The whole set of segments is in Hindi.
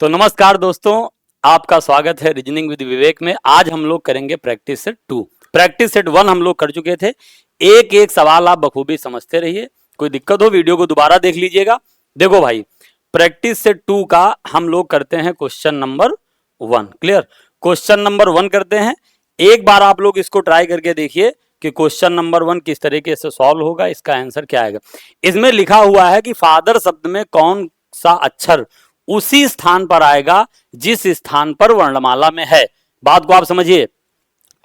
तो नमस्कार दोस्तों, आपका स्वागत है रीजनिंग विद विवेक में। आज हम लोग करेंगे प्रैक्टिस सेट 2। प्रैक्टिस सेट 1 हम लोग कर चुके थे। एक एक सवाल आप बखूबी समझते रहिए, कोई दिक्कत हो वीडियो को दोबारा देख लीजिएगा। देखो भाई, प्रैक्टिस सेट 2 का हम लोग करते हैं question number 1। Clear? Question number 1 करते हैं। एक बार आप लोग इसको ट्राई करके देखिए कि क्वेश्चन नंबर 1 किस तरीके से सॉल्व होगा, इसका आंसर क्या आएगा। इसमें लिखा हुआ है कि फादर शब्द में कौन सा अक्षर उसी स्थान पर आएगा जिस स्थान पर वर्णमाला में है। बात को आप समझिए।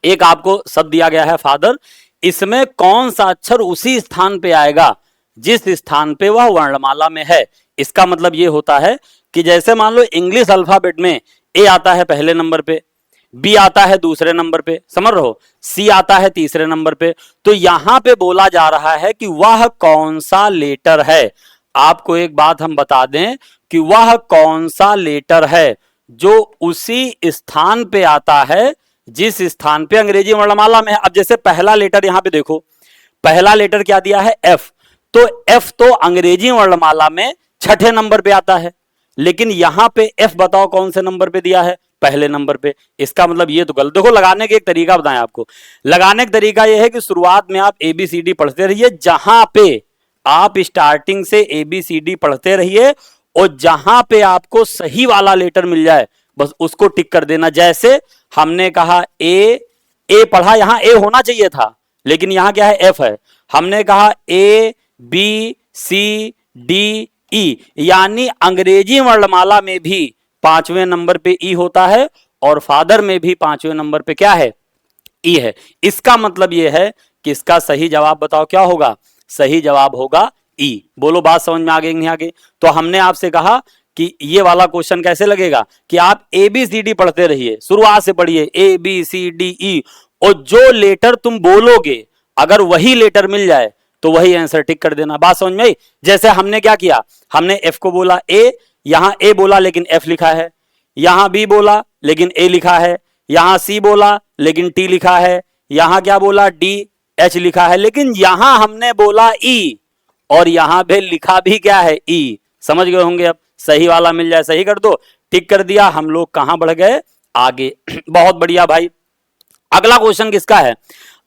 एक आपको शब्द दिया गया है फादर, इसमें कौन सा अक्षर उसी स्थान पे आएगा जिस स्थान पे वह वर्णमाला में है। इसका मतलब यह होता है कि जैसे मान लो इंग्लिश अल्फाबेट में ए आता है पहले नंबर पे, बी आता है दूसरे नंबर पे, समझ रहे हो, सी आता है तीसरे नंबर पे, तो यहां पे बोला जा रहा है कि वह कौन सा लेटर है। आपको एक बात हम बता दें कि वह कौन सा लेटर है जो उसी स्थान पे आता है जिस स्थान पे अंग्रेजी वर्णमाला में है। अब जैसे पहला लेटर यहां पे देखो, पहला लेटर क्या दिया है, एफ। तो एफ तो अंग्रेजी वर्णमाला में छठे नंबर पे आता है, लेकिन यहां पे एफ बताओ कौन से नंबर पे दिया है, पहले नंबर पे। इसका मतलब ये तो गलत। देखो, लगाने के एक तरीका बताएं आपको। लगाने का तरीका यह है कि शुरुआत में आप ABCD पढ़ते रहिए, जहां पे आप स्टार्टिंग से ABCD पढ़ते रहिए और जहां पे आपको सही वाला लेटर मिल जाए बस उसको टिक कर देना। जैसे हमने कहा ए पढ़ा, यहां ए होना चाहिए था, लेकिन यहां क्या है, एफ है। हमने कहा ABCDE, यानी अंग्रेजी वर्णमाला में भी 5वें नंबर पे ई होता है और फादर में भी 5वें नंबर पे क्या है, ई है। इसका मतलब यह है कि इसका सही जवाब बताओ क्या होगा, सही जवाब होगा ई। बोलो, बात समझ में आ गई नहीं आ गई? तो हमने आपसे कहा कि ये वाला क्वेश्चन कैसे लगेगा कि आप ABCD पढ़ते रहिए, शुरुआत से पढ़िए ABCDE, और जो लेटर तुम बोलोगे अगर वही लेटर मिल जाए तो वही आंसर टिक कर देना। बात समझ में आई? जैसे हमने क्या किया, हमने एफ को बोला ए, यहां ए बोला लेकिन एफ लिखा है, यहां बी बोला लेकिन ए लिखा है, यहां सी बोला लेकिन टी लिखा है, यहां क्या बोला, DH लिखा है, लेकिन यहां हमने बोला ई और यहां पे लिखा भी क्या है, ई। समझ गए होंगे। अब सही वाला मिल जाए सही कर दो, टिक कर दिया, हम लोग कहां बढ़ गए, आगे। बहुत बढ़िया भाई। अगला क्वेश्चन किसका है?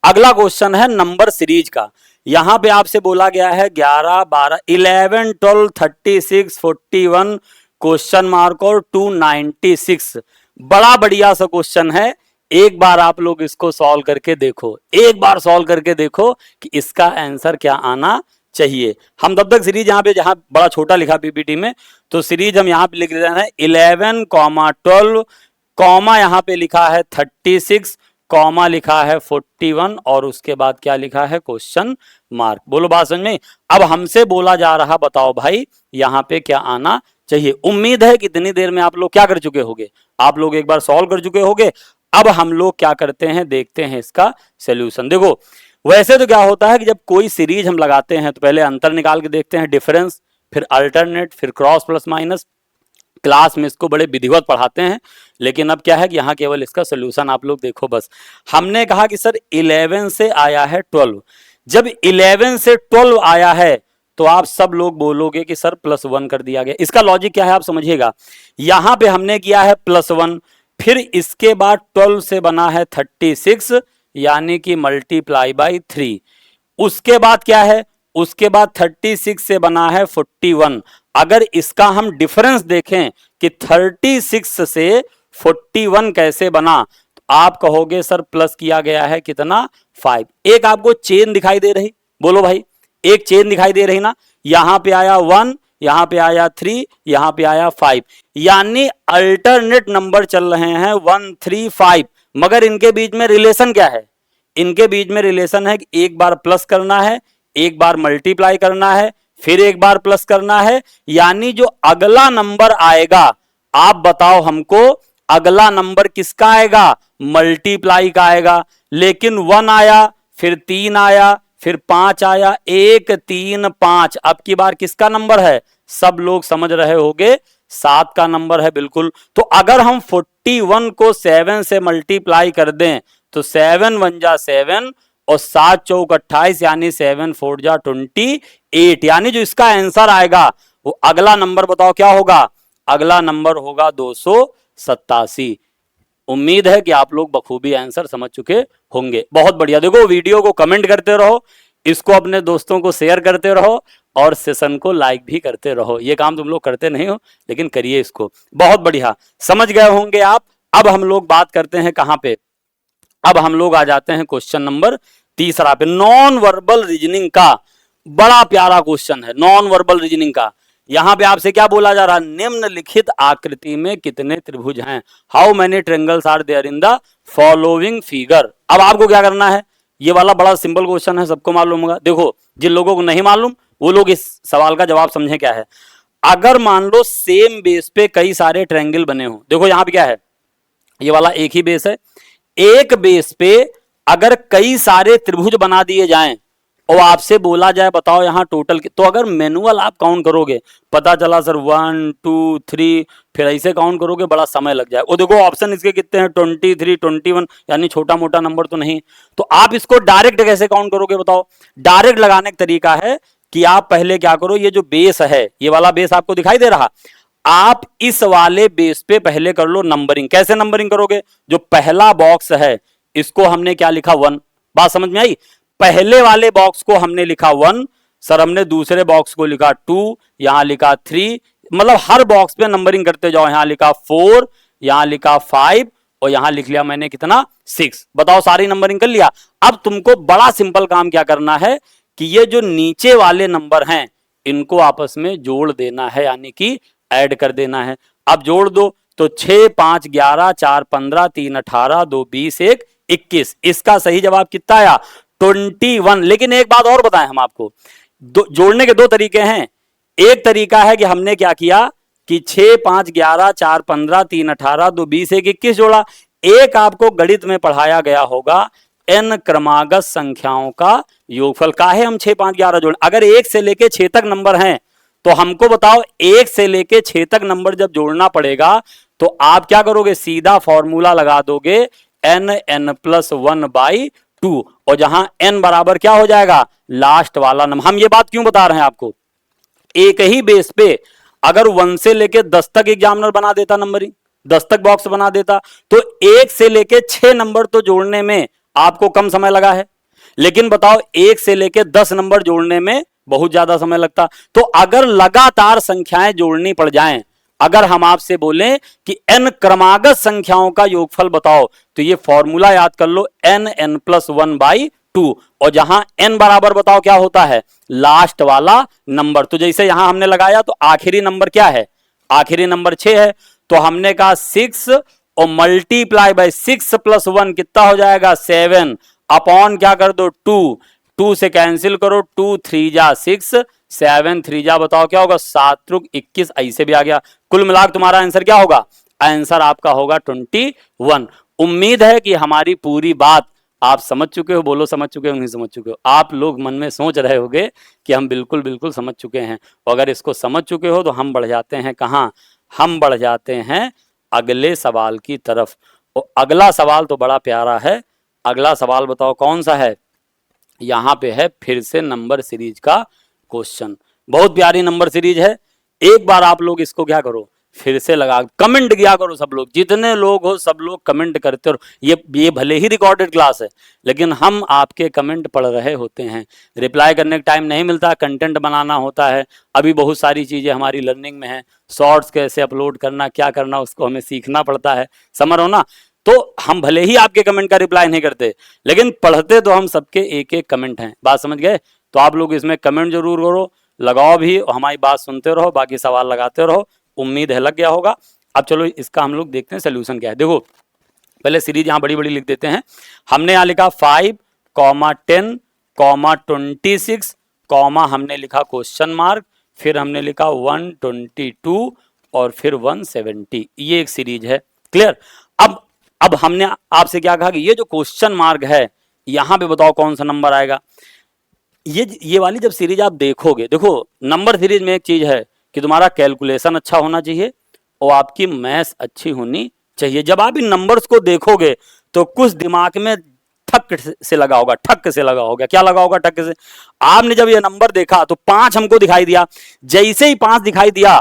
अगला क्वेश्चन है नंबर सीरीज का। यहां पे आपसे बोला गया है 11, 12, 11, 12, 36, 41 क्वेश्चन मार्क और 296। बड़ा बढ़िया सा क्वेश्चन है। एक बार आप लोग इसको सॉल्व करके देखो, एक बार सॉल्व करके देखो कि इसका आंसर क्या आना चाहिए। हम तब तक सीरीज यहां पे, जहां बड़ा छोटा लिखा PPT में, तो सीरीज हम यहां पे लिख रहे हैं 11, 12, कॉमा यहां पे लिखा है 36, कॉमा लिखा है 41 और उसके बाद क्या लिखा है, क्वेश्चन मार्क। बोलो, बात समझ में? अब हमसे बोला जा रहा, बताओ भाई यहां पे क्या आना चाहिए। उम्मीद है कि इतनी देर में आप लोग क्या कर चुके होंगे, आप लोग एक बार सॉल्व कर चुके होंगे। अब हम लोग क्या करते हैं, देखते हैं इसका सॉल्यूशन। देखो, वैसे तो क्या होता है कि जब कोई सीरीज हम लगाते हैं तो पहले अंतर निकाल के देखते हैं, डिफरेंस, फिर अल्टरनेट, फिर क्रॉस प्लस माइनस। क्लास में इसको बड़े विधिवत पढ़ाते हैं, लेकिन अब क्या है कि यहाँ केवल इसका सोल्यूशन आप लोग देखो बस। हमने कहा कि सर 11 से आया है 12। जब 11 से 12 आया है तो आप सब लोग बोलोगे कि सर +1 कर दिया गया। इसका लॉजिक क्या है आप समझिएगा। यहां पे हमने किया है +1, फिर इसके बाद 12 से बना है 36, यानी कि मल्टीप्लाई बाई 3। उसके बाद क्या है, उसके बाद 36 से बना है 41। अगर इसका हम डिफरेंस देखें कि 36 से 41 कैसे बना, तो आप कहोगे सर प्लस किया गया है कितना, 5। एक आपको चेन दिखाई दे रही, बोलो भाई, एक चेन दिखाई दे रही ना। यहां पे आया 1, यहां पे आया 3, यहां पे आया 5, यानी अल्टरनेट नंबर चल रहे हैं 1, 3, 5। मगर इनके बीच में रिलेशन क्या है, इनके बीच में रिलेशन है कि एक बार प्लस करना है, एक बार मल्टीप्लाई करना है, फिर एक बार प्लस करना है, यानी जो अगला नंबर आएगा, आप बताओ हमको अगला नंबर किसका आएगा, मल्टीप्लाई का आएगा। लेकिन 1 आया, फिर 3 आया, फिर 5 आया, 1, 3, 5। अब की बार किसका नंबर है, सब लोग समझ रहे होंगे, 7 का नंबर है बिल्कुल। तो अगर हम 41 को 7 से मल्टीप्लाई कर दें तो 7 1 जा 7 और 7 चौक 28, यानी 7 4 जा 28, यानी जो इसका आंसर आएगा वो अगला नंबर बताओ क्या होगा, अगला नंबर होगा 287। उम्मीद है कि आप लोग बखूबी आंसर समझ चुके होंगे। बहुत बढ़िया। देखो वीडियो को कमेंट करते रहो, इसको अपने दोस्तों को शेयर करते रहो और सेशन को लाइक भी करते रहो। ये काम तुम लोग करते नहीं हो लेकिन करिए इसको। बहुत बढ़िया, समझ गए होंगे आप। अब हम लोग बात करते हैं कहां पे, अब हम लोग आ जाते हैं क्वेश्चन नंबर तीसरा पे। नॉन वर्बल रीजनिंग का बड़ा प्यारा क्वेश्चन है, नॉन वर्बल रीजनिंग का। यहां पे आपसे क्या बोला जा रहा है, निम्नलिखित आकृति में कितने त्रिभुज हैं, how many triangles are there in the following figure. अब आपको क्या करना है, ये वाला बड़ा सिंपल क्वेश्चन है, सबको मालूम होगा। देखो जिन लोगों को नहीं मालूम वो लोग इस सवाल का जवाब समझे क्या है। अगर मान लो सेम बेस पे कई सारे ट्रायंगल बने हो, देखो यहां पे क्या है, ये वाला एक ही बेस है, एक बेस पे अगर कई सारे त्रिभुज बना दिए जाएं और आपसे बोला जाए बताओ यहां टोटल, तो अगर मैनुअल आप काउंट करोगे पता चला सर 1 2 3, फिर ऐसे काउंट करोगे बड़ा समय लग जाए। और देखो ऑप्शन इसके कितने हैं, 23 21, यानी छोटा मोटा नंबर तो नहीं। तो आप इसको डायरेक्ट कैसे काउंट करोगे बताओ। डायरेक्ट लगाने का तरीका है कि आप पहले क्या करो, ये जो बेस है, ये वाला बेस आपको दिखाई दे रहा, आप इस वाले बेस पे पहले कर लो नंबरिंग। कैसे नंबरिंग करोगे, जो पहला बॉक्स है इसको हमने क्या लिखा 1, बात समझ में आई। पहले वाले बॉक्स को हमने लिखा 1, सर हमने दूसरे बॉक्स को लिखा 2, यहां लिखा 3, मतलब हर बॉक्स पे नंबरिंग करते जाओ। यहां लिखा 4, यहां लिखा 5 और यहां लिख लिया मैंने कितना 6। बताओ सारी नंबरिंग कर लिया। अब तुमको बड़ा सिंपल काम क्या करना है कि ये जो नीचे वाले नंबर हैं इनको आपस में जोड़ देना है, यानी कि ऐड कर देना है। अब जोड़ दो तो 6 5 11 4 15 3 18 2 20 1 21। इसका सही जवाब कितना आया, 21। लेकिन एक बात और बताएं हम आपको, जोड़ने के दो तरीके हैं। एक तरीका है कि हमने क्या किया कि 6 5 11 4 15 3 18 2 20 1 21 जोड़ा। एक आपको गणित में पढ़ाया गया होगा n क्रमागत संख्याओं का योगफल। काहे हम 6 5 11 जोड़े, अगर 1 से लेके 6 तक नंबर हैं तो हमको बताओ 1 से लेके 6 तक नंबर जब जोड़ना पड़ेगा तो आप क्या करोगे, सीधा फॉर्मूला लगा दोगे n+1/2 और जहां n बराबर क्या हो जाएगा, लास्ट वाला नंबर। हम ये बात क्यों बता रहे हैं आपको, एक ही बेस पे अगर 1 से लेके 10 तक एग्जामिनर बना देता नंबरिंग, 10 तक बॉक्स बना देता, तो 1 से लेके 6 नंबर तो जोड़ने में आपको कम समय लगा है। लेकिन बताओ 1 से लेके 10 नंबर जोड़ने में बहुत ज्यादा समय लगता। तो अगर लगातार संख्याएं जोड़नी पड़ जाएं, अगर हम आपसे बोलें कि n क्रमागत संख्याओं का योगफल बताओ, तो ये फॉर्मूला याद कर लो n+1/2 और जहां n बराबर बताओ क्या होता है, लास्ट वाला नंबर। तो जैसे यहां हमने लगाया तो आखिरी नंबर क्या है, आखिरी नंबर 6 है, तो हमने कहा 6 और मल्टीप्लाई बाय 6 + 1 कितना हो जाएगा 7, अपॉन क्या कर दो 2, 2 से कैंसिल करो, 2 3 जा 6, 7 3 जा बताओ क्या होगा 7 त्रुक 21, ऐसे भी आ गया। कुल मिलाकर तुम्हारा आंसर क्या होगा, आंसर आपका होगा 21। उम्मीद है कि हमारी पूरी बात आप समझ चुके हो। बोलो समझ चुके हो नहीं समझ चुके हो, आप लोग मन में सोच रहे होंगे कि हम बिल्कुल बिल्कुल समझ चुके हैं। अगर इसको समझ चुके हो तो हम बढ़ जाते हैं कहां, हम बढ़ जाते हैं अगले सवाल की तरफ। और अगला सवाल तो बड़ा प्यारा है। अगला सवाल बताओ कौन सा है, यहां पे है फिर से नंबर सीरीज का क्वेश्चन। बहुत प्यारी नंबर सीरीज है। एक बार आप लोग इसको क्या करो, फिर से लगा कमेंट किया करो, सब लोग जितने लोग हो सब लोग कमेंट करते रहो। ये भले ही रिकॉर्डेड क्लास है लेकिन हम आपके कमेंट पढ़ रहे होते हैं। रिप्लाई करने का टाइम नहीं मिलता, कंटेंट बनाना होता है, अभी बहुत सारी चीजें हमारी लर्निंग में है। शॉर्ट्स कैसे अपलोड करना, क्या करना, उसको हमें सीखना पड़ता है, समझ रहे हो ना। तो हम भले ही आपके कमेंट का रिप्लाई नहीं करते लेकिन पढ़ते तो हम सबके एक एक कमेंट हैं, बात समझ गए। तो आप लोग इसमें कमेंट जरूर करो, लगाओ भी और हमारी बात सुनते रहो, बाकी सवाल लगाते रहो। उम्मीद है लग गया होगा। अब चलो इसका हम लोग देखते हैं सोल्यूशन क्या है। देखो पहले सीरीज यहां बड़ी बड़ी लिख देते हैं। हमने यहां लिखा 5, 10, 26, हमने लिखा क्वेश्चन मार्क, फिर हमने लिखा 122 और फिर 170। ये एक सीरीज है, क्लियर। अब हमने आपसे क्या कहा कि ये जो क्वेश्चन मार्क है यहां पे बताओ कौन सा नंबर आएगा। ये वाली जब सीरीज आप देखोगे, देखो नंबर सीरीज में एक चीज है कि तुम्हारा कैलकुलेशन अच्छा होना चाहिए और आपकी मैथ्स अच्छी होनी चाहिए। जब आप इन नंबर्स को देखोगे तो कुछ दिमाग में ठक से लगा होगा, ठक से लगा होगा। क्या लगा होगा ठक से, आपने जब ये नंबर देखा तो 5 हमको दिखाई दिया, जैसे ही 5 दिखाई दिया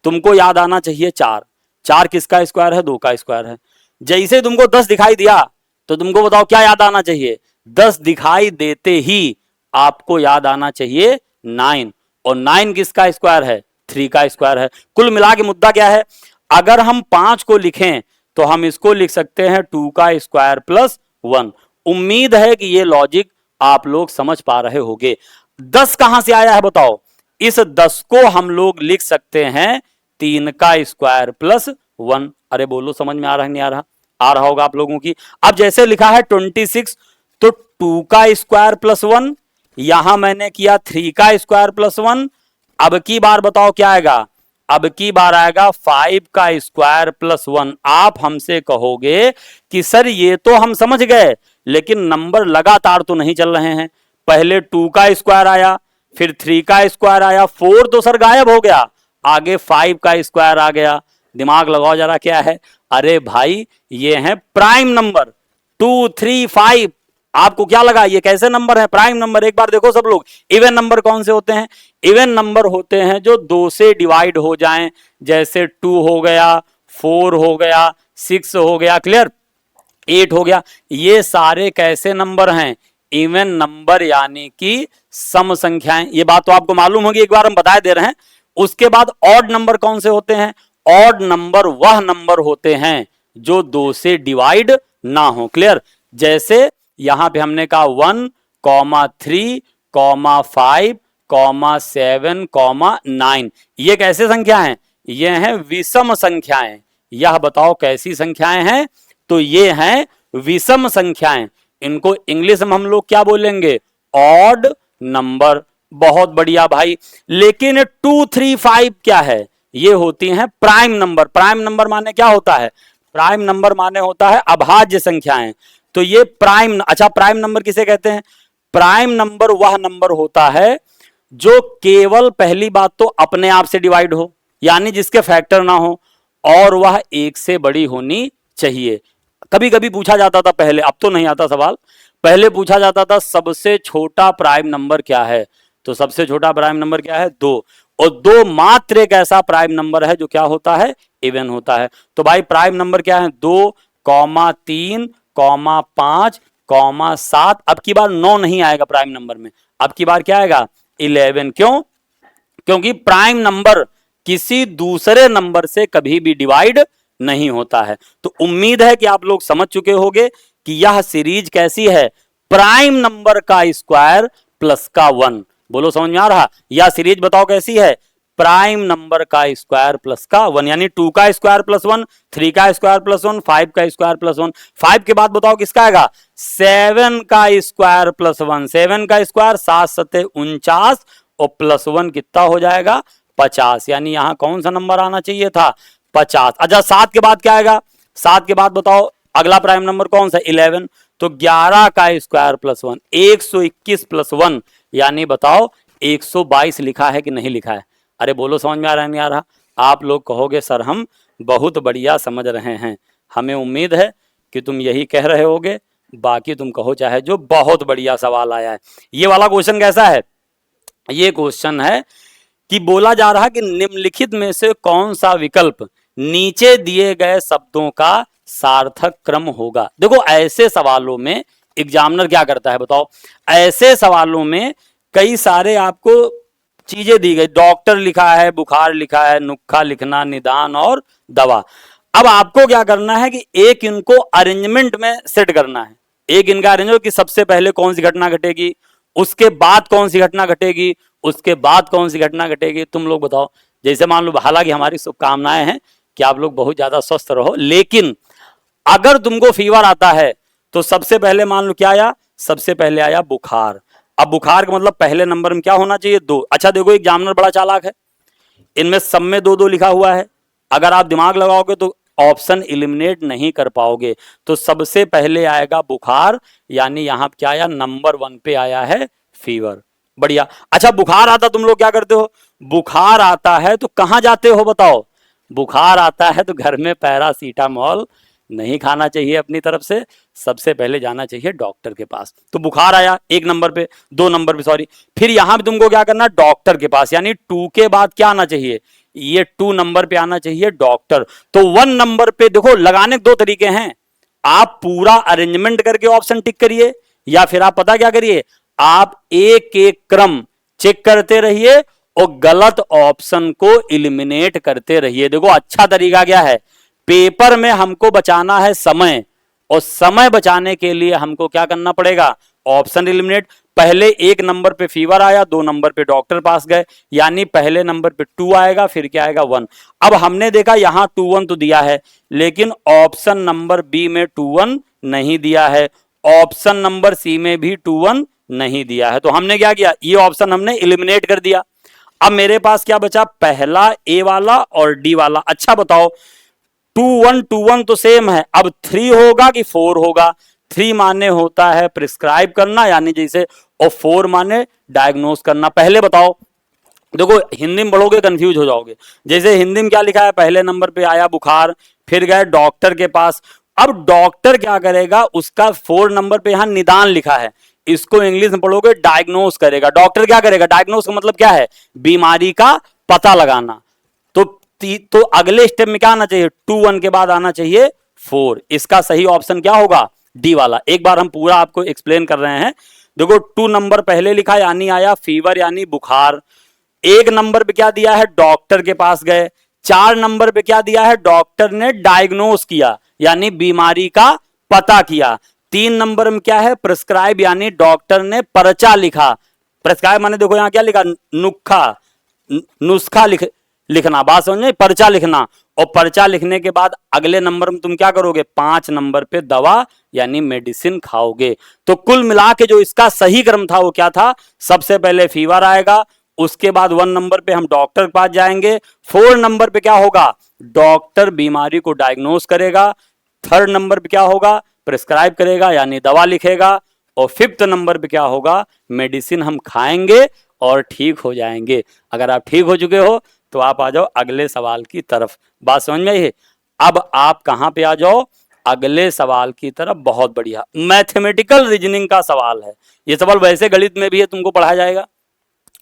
तुमको याद आना चाहिए 4। 4 किसका स्क्वायर है? 2 का स्क्वायर है। जैसे तुमको 10 दिखाई दिया तो तुमको बताओ क्या याद आना चाहिए? 10 दिखाई देते ही आपको याद आना चाहिए 9, और 9 किसका स्क्वायर है? 3 का स्क्वायर है। कुल मिला के मुद्दा क्या है? अगर हम 5 को लिखें तो हम इसको लिख सकते हैं 2 का स्क्वायर प्लस 1। उम्मीद है कि ये लॉजिक आप लोग समझ पा रहे होंगे। 10 कहां से आया है बताओ? इस 10 को हम लोग लिख सकते हैं 3 का स्क्वायर प्लस 1। अरे बोलो, समझ में आ रहा है नहीं आ रहा? आ रहा होगा आप लोगों की। अब जैसे लिखा है 26, तो 2 का स्क्वायर प्लस 1, यहां मैंने किया 3 का स्क्वायर प्लस 1। अब की बार बताओ क्या आएगा? अब की बार आएगा 5 का स्क्वायर प्लस 1। आप हमसे कहोगे कि सर ये तो हम समझ गए, लेकिन नंबर लगातार तो नहीं चल रहे हैं। पहले 2 का स्क्वायर आया, फिर 3 का स्क्वायर आया, 4 तो सर गायब हो गया, आगे 5 का स्क्वायर आ गया। दिमाग लगाओ जरा, क्या है? अरे भाई ये है प्राइम नंबर 2, 3, 5। आपको क्या लगा ये कैसे नंबर है? Prime number. एक बार देखो सब लोग, इवन नंबर कौन से होते हैं? इवन नंबर होते हैं जो 2 से डिवाइड हो जाएं, जैसे 2 हो गया, 4 हो गया, 6 हो गया, क्लियर, 8 हो गया। ये सारे कैसे नंबर हैं? इवन नंबर, यानी कि सम संख्याएं। ये बात तो आपको मालूम होगी, एक बार हम बता दे रहे हैं। उसके बाद ऑड नंबर कौन से होते हैं? ऑड नंबर वह नंबर होते हैं जो 2 से डिवाइड ना हो, क्लियर। जैसे यहां पे हमने कहा 1, 3, 5, 7, 9। ये कैसे संख्या हैं? ये हैं विषम संख्याएं। यह बताओ कैसी संख्याएं हैं? तो ये हैं विषम संख्याएं। इनको इंग्लिश में हम लोग क्या बोलेंगे? Odd number. बहुत बढ़िया भाई। लेकिन 2, 3, 5 क्या है? ये होती हैं प्राइम नंबर। प्राइम नंबर माने क्या होता है? प्राइम नंबर माने होता है अभाज्य संख्याएं। तो ये प्राइम, अच्छा प्राइम नंबर किसे कहते हैं? प्राइम नंबर वह नंबर होता है जो केवल, पहली बात तो अपने आप से डिवाइड हो, यानी जिसके फैक्टर ना हो, और वह 1 से बड़ी होनी चाहिए। कभी कभी पूछा जाता था पहले, अब तो नहीं आता सवाल, पहले पूछा जाता था सबसे छोटा प्राइम नंबर क्या है? तो सबसे छोटा प्राइम नंबर क्या है? 2। और 2 मात्र एक ऐसा प्राइम नंबर है जो क्या होता है? इवन होता है। तो भाई प्राइम नंबर क्या है? 2, 3, 5, 7। अब की बार 9 नहीं आएगा प्राइम नंबर में, अब की बार क्या आएगा? 11। क्यों? क्योंकि प्राइम नंबर किसी दूसरे नंबर से कभी भी डिवाइड नहीं होता है। तो उम्मीद है कि आप लोग समझ चुके होंगे कि यह सीरीज कैसी है? प्राइम नंबर का स्क्वायर प्लस का 1। बोलो समझ में आ रहा? यह सीरीज बताओ कैसी है? प्राइम नंबर का स्क्वायर प्लस का 1, यानी 2 का स्क्वायर प्लस 1, 3 का स्क्वायर प्लस 1, 5 का स्क्वायर प्लस 1। 5 के बाद बताओ किसका आएगा? 7 का स्क्वायर प्लस 1। 7 का स्क्वायर 7 7 49, और प्लस 1 कितना हो जाएगा? 50। यानी यहां कौन सा नंबर आना चाहिए था? 50। अच्छा 7 के बाद क्या आएगा? 7 के बाद बताओ अगला प्राइम नंबर कौन सा? 11। तो 11 का स्क्वायर प्लस 1, 121 प्लस 1, यानी बताओ 122 लिखा है कि नहीं लिखा है? अरे बोलो समझ में आ रहा है नहीं आ रहा? आप लोग कहोगे सर हम बहुत बढ़िया समझ रहे हैं। हमें उम्मीद है कि तुम यही कह रहे होगे, बाकी तुम कहो चाहे जो, बहुत बढ़िया सवाल आया है। ये वाला क्वेश्चन कैसा है? ये क्वेश्चन है कि बोला जा रहा है कि निम्नलिखित में से कौन सा विकल्प नीचे दिए गए शब्दों का सार्थक क्रम होगा। देखो ऐसे सवालों में एग्जामिनर क्या करता है बताओ? ऐसे सवालों में कई सारे आपको चीजें दी गई, डॉक्टर लिखा है, बुखार लिखा है, नुक्खा लिखना, निदान और दवा। अब आपको क्या करना है कि एक इनको अरेंजमेंट में सेट करना है। एक इनका अरेंजमेंट कि सबसे पहले कौन सी घटना घटेगी, उसके बाद कौन सी घटना घटेगी, उसके बाद कौन सी घटना घटेगी। तुम लोग बताओ। जैसे मान लो, हालांकि हमारी शुभकामनाएं हैं कि आप लोग बहुत ज्यादा स्वस्थ रहो, लेकिन अगर तुमको फीवर आता है तो सबसे पहले मान लो क्या आया? सबसे पहले आया बुखार। अब बुखार का मतलब पहले नंबर में क्या होना चाहिए? 2। अच्छा देखो एग्जामिनर बड़ा चालाक है, इनमें सब में 2-2 लिखा हुआ है। अगर आप दिमाग लगाओगे तो ऑप्शन एलिमिनेट नहीं कर पाओगे। तो सबसे पहले आएगा बुखार, यानी यहां क्या आया? नंबर 1 पे आया है फीवर। बढ़िया। अच्छा बुखार आता तुम लोग क्या करते हो? बुखार आता है तो कहां जाते हो बताओ? बुखार आता है तो घर में पैरासीटामोल नहीं खाना चाहिए अपनी तरफ से, सबसे पहले जाना चाहिए डॉक्टर के पास। तो बुखार आया 1 नंबर पे, 2 नंबर पे सॉरी। फिर यहां भी तुमको क्या करना? डॉक्टर के पास, यानी 2 के बाद क्या आना चाहिए? ये 2 नंबर पे आना चाहिए डॉक्टर। तो 1 नंबर पे देखो लगाने के 2 तरीके हैं, आप पूरा अरेंजमेंट करके ऑप्शन टिक करिए, या फिर आप पता क्या करिए, आप एक एक क्रम चेक करते रहिए और गलत ऑप्शन को इलिमिनेट करते रहिए। देखो अच्छा तरीका क्या है, पेपर में हमको बचाना है समय, और समय बचाने के लिए हमको क्या करना पड़ेगा, ऑप्शन एलिमिनेट। पहले 1 नंबर पे फीवर आया, 2 नंबर पे डॉक्टर पास गए, यानी पहले नंबर पे 2 आएगा, फिर क्या आएगा 1। अब हमने देखा यहां 2 1 तो दिया है, लेकिन ऑप्शन नंबर बी में 2 1 नहीं दिया है, ऑप्शन नंबर सी में भी 2 1 नहीं दिया है। तो हमने क्या किया, ये ऑप्शन हमने एलिमिनेट कर दिया। अब मेरे पास क्या बचा, पहला ए वाला और डी वाला। अच्छा बताओ 2 1 तो सेम है, अब 3 होगा कि 4 होगा। 3 माने होता है प्रिस्क्राइब करना, यानी जैसे, और 4 माने डायग्नोस करना। पहले बताओ, देखो हिंदी में पढ़ोगे कंफ्यूज हो जाओगे। जैसे हिंदी में क्या लिखा है, पहले नंबर पे आया बुखार, फिर गए डॉक्टर के पास। अब डॉक्टर क्या करेगा, उसका 4 नंबर पे यहां निदान लिखा है, इसको इंग्लिश में पढ़ोगे डायग्नोस करेगा। डॉक्टर क्या करेगा, डायग्नोस का मतलब क्या है, बीमारी का पता लगाना। तो अगले स्टेप में क्या आना चाहिए, 2 1 के बाद आना चाहिए 4। इसका सही ऑप्शन क्या होगा, डी वाला। एक बार हम पूरा आपको एक्सप्लेन कर रहे हैं। देखो 2 नंबर पहले लिखा, यानी आया फीवर यानी बुखार। 1 नंबर पे क्या दिया है, डॉक्टर के पास गए। 4 नंबर पे क्या दिया है, डॉक्टर ने डायग्नोस किया, यानी बीमारी का पता किया। 3 नंबर में क्या है, प्रिस्क्राइब, यानी डॉक्टर ने पर्चा लिखा। प्रिस्क्राइब माने देखो यहां क्या लिखा, नुस्खा लिखना, बात समझ में, पर्चा लिखना। और पर्चा लिखने के बाद अगले नंबर में तुम क्या करोगे, 5 नंबर पे दवा यानी मेडिसिन खाओगे। तो कुल मिला के जो इसका सही क्रम था वो क्या था, सबसे पहले फीवर आएगा, उसके बाद 1 नंबर पे हम डॉक्टर के पास जाएंगे, 4 नंबर पे क्या होगा, डॉक्टर बीमारी को डायग्नोस करेगा, 3rd नंबर पे क्या होगा, प्रिस्क्राइब करेगा यानी दवा लिखेगा, और 5th नंबर पे क्या होगा, मेडिसिन हम खाएंगे और ठीक हो जाएंगे। अगर आप ठीक हो चुके हो तो आप आ जाओ अगले सवाल की तरफ। बात समझ में आई है। अब आप कहां पे आ जाओ, अगले सवाल की तरफ। बहुत बढ़िया, मैथमेटिकल रीजनिंग का सवाल है ये। सवाल वैसे गणित में भी है, तुमको पढ़ाया जाएगा।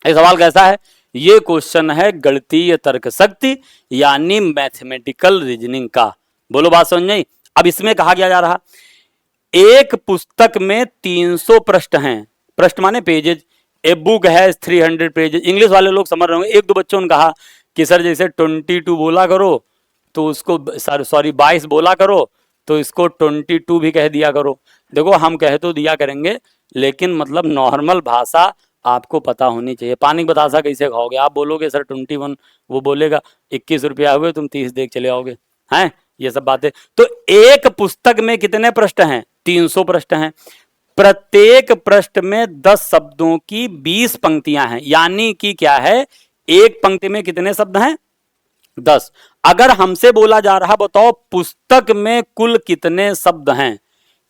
ये सवाल कैसा है, ये क्वेश्चन है गणितीय तर्क शक्ति यानी मैथमेटिकल रीजनिंग का। बोलो बात समझ में। अब इसमें कहा क्या जा रहा, एक पुस्तक में 300 पृष्ठ हैं, पृष्ठ माने पेजेज, ए बुक है 300 पेजेज। इंग्लिश वाले लोग समझ रहे होंगे। एक दो बच्चों ने कहा कि सर जैसे 22 बोला करो तो उसको, सॉरी 22 बोला करो तो इसको 22 भी कह दिया करो। देखो हम कह तो दिया करेंगे, लेकिन मतलब नॉर्मल भाषा आपको पता होनी चाहिए। पानी की बतासा कैसे खाओगे, आप बोलोगे सर 21, वो बोलेगा 21 रुपया हुए, तुम 30 देख चले आओगे, हैं ये सब बातें। तो एक पुस्तक में कितने पृष्ठ हैं, 300 पृष्ठ हैं। प्रत्येक पृष्ठ में 10 शब्दों की 20 पंक्तियां हैं, यानी कि क्या है, एक पंक्ति में कितने शब्द हैं, 10। अगर हमसे बोला जा रहा, बताओ पुस्तक में कुल कितने शब्द हैं,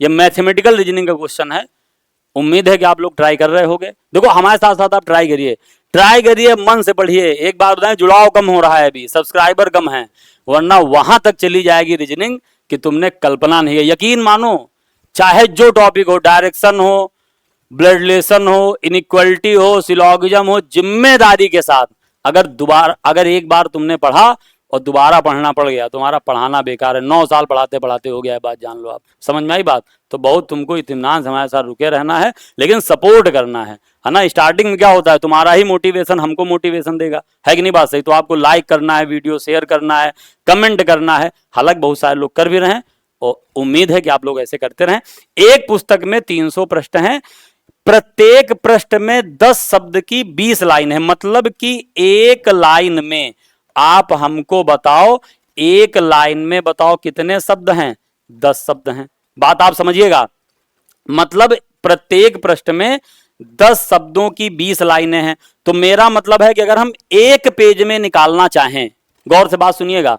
यह मैथमेटिकल रीजनिंग का क्वेश्चन है। उम्मीद है कि आप लोग ट्राई कर रहे होगे। देखो हमारे साथ साथ आप ट्राई करिए, मन से पढ़िए। एक बात बताएं, जुड़ाव कम हो रहा है, अभी सब्सक्राइबर कम है, वरना वहां तक चली जाएगी रीजनिंग कि तुमने कल्पना नहीं है। यकीन मानो, चाहे जो टॉपिक हो, डायरेक्शन हो, ब्लड रिलेशन हो, इनइक्वालिटी हो, सिलोगिज्म हो, जिम्मेदारी के साथ अगर एक बार तुमने पढ़ा और दोबारा पढ़ना पड़ गया, तुम्हारा पढ़ाना बेकार है। 9 साल पढ़ाते पढ़ाते हो गया है, बात जान लो आप। समझ में आई बात। तो बहुत तुमको इत्मीनान से हमारे साथ रुके रहना है, लेकिन सपोर्ट करना है ना। स्टार्टिंग में क्या होता है, तुम्हारा ही मोटिवेशन हमको मोटिवेशन देगा, है कि नहीं बात सही। तो आपको लाइक करना है, वीडियो शेयर करना है, कमेंट करना है। हालांकि बहुत सारे लोग कर भी रहे हैं और उम्मीद है कि आप लोग ऐसे करते रहें। एक पुस्तक में 300 पृष्ठ हैं, प्रत्येक पृष्ठ में 10 शब्द की 20 लाइन है। मतलब कि एक लाइन में आप हमको बताओ, एक लाइन में बताओ कितने शब्द हैं, 10 शब्द हैं। बात आप समझिएगा, मतलब प्रत्येक पृष्ठ में 10 शब्दों की 20 लाइनें हैं। तो मेरा मतलब है कि अगर हम एक पेज में निकालना चाहें, गौर से बात सुनिएगा,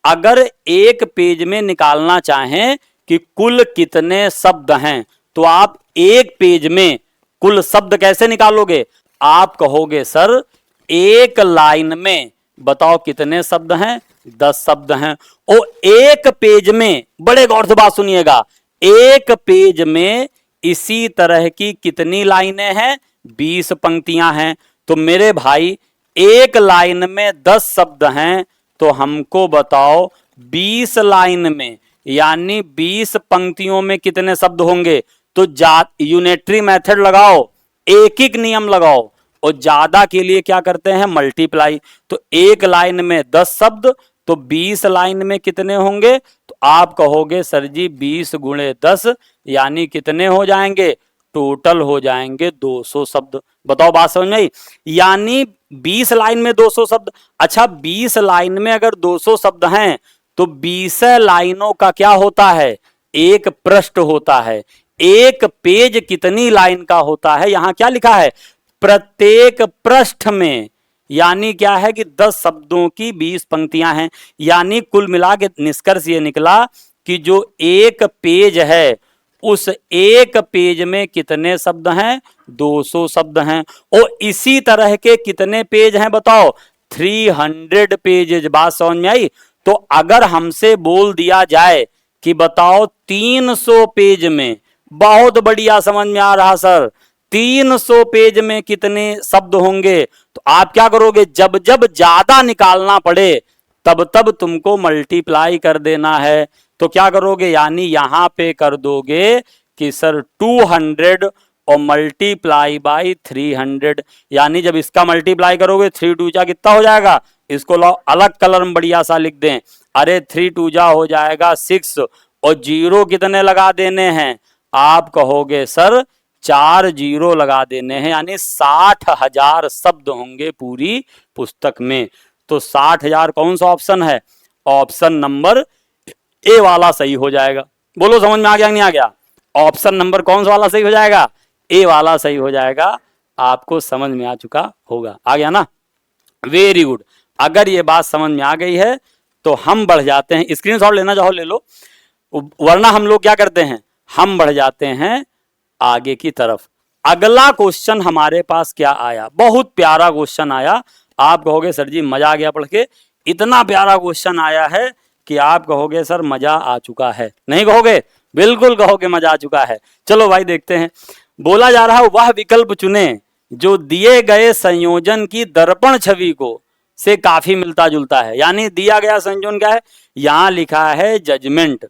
अगर एक पेज में निकालना चाहें कि कुल कितने शब्द हैं, तो आप एक पेज में कुल शब्द कैसे निकालोगे, आप कहोगे सर एक लाइन में बताओ कितने शब्द हैं, 10 शब्द हैं। और एक पेज में, बड़े गौर से बात सुनिएगा, एक पेज में इसी तरह की कितनी लाइनें हैं, 20 पंक्तियां हैं। तो मेरे भाई एक लाइन में 10 शब्द हैं, तो हमको बताओ 20 लाइन में यानी 20 पंक्तियों में कितने शब्द होंगे। तो यूनिटरी मेथड लगाओ, एक एक नियम लगाओ, और ज्यादा के लिए क्या करते हैं, मल्टीप्लाई। तो एक लाइन में 10 शब्द, तो 20 लाइन में कितने होंगे। तो आप कहोगे सर जी 20 गुणे 10 यानी कितने हो जाएंगे, टोटल हो जाएंगे 200 शब्द। बताओ बात समझ में आई। यानी 20 लाइन में 200 शब्द। अच्छा 20 लाइन में अगर 200 शब्द हैं तो 20 लाइनों का क्या होता है, एक पृष्ठ होता है। एक पेज कितनी लाइन का होता है, यहां क्या लिखा है, प्रत्येक पृष्ठ में, यानी क्या है कि 10 शब्दों की 20 पंक्तियां हैं। यानी कुल मिला के निष्कर्ष ये निकला कि जो एक पेज है उस एक पेज में कितने शब्द हैं, 200 शब्द हैं। और इसी तरह के कितने पेज हैं बताओ, 300 पेजेज। बात समझ में आई। तो अगर हमसे बोल दिया जाए कि बताओ 300 पेज में, बहुत बढ़िया समझ में आ रहा सर, 300 पेज में कितने शब्द होंगे, तो आप क्या करोगे, जब जब ज्यादा निकालना पड़े तब तब तुमको मल्टीप्लाई कर देना है। तो क्या करोगे, यानी यहां पे कर दोगे कि सर 200 और मल्टीप्लाई बाई 300। यानी जब इसका मल्टीप्लाई करोगे 3 2 जा कितना हो जाएगा, इसको लो अलग कलर में बढ़िया सा लिख दें। अरे 3 2 जा हो जाएगा 6 और जीरो कितने लगा देने हैं, आप कहोगे सर 4 जीरो लगा देने हैं, यानी 60,000 शब्द होंगे पूरी पुस्तक में। तो 60,000 कौन सा ऑप्शन है, ऑप्शन नंबर ए वाला सही हो जाएगा। बोलो समझ में आ गया नहीं आ गया, ऑप्शन नंबर कौन सा वाला सही हो जाएगा, ए वाला सही हो जाएगा। आपको समझ में आ चुका होगा, आ गया ना, वेरी गुड। अगर ये बात समझ में आ गई है तो हम बढ़ जाते हैं, स्क्रीनशॉट लेना चाहो ले लो, वरना हम लोग क्या करते हैं, हम बढ़ जाते हैं आगे की तरफ। अगला क्वेश्चन हमारे पास क्या आया, बहुत प्यारा क्वेश्चन आया। आप कहोगे सर जी मजा आ गया पढ़ के, इतना प्यारा क्वेश्चन आया है कि आप कहोगे सर मजा आ चुका है। नहीं कहोगे, बिल्कुल कहोगे मजा आ चुका है। चलो भाई देखते हैं। बोला जा रहा है वह विकल्प चुने जो दिए गए संयोजन की दर्पण छवि को से काफी मिलता जुलता है। यानी दिया गया संयोजन क्या है, यहां लिखा है जजमेंट।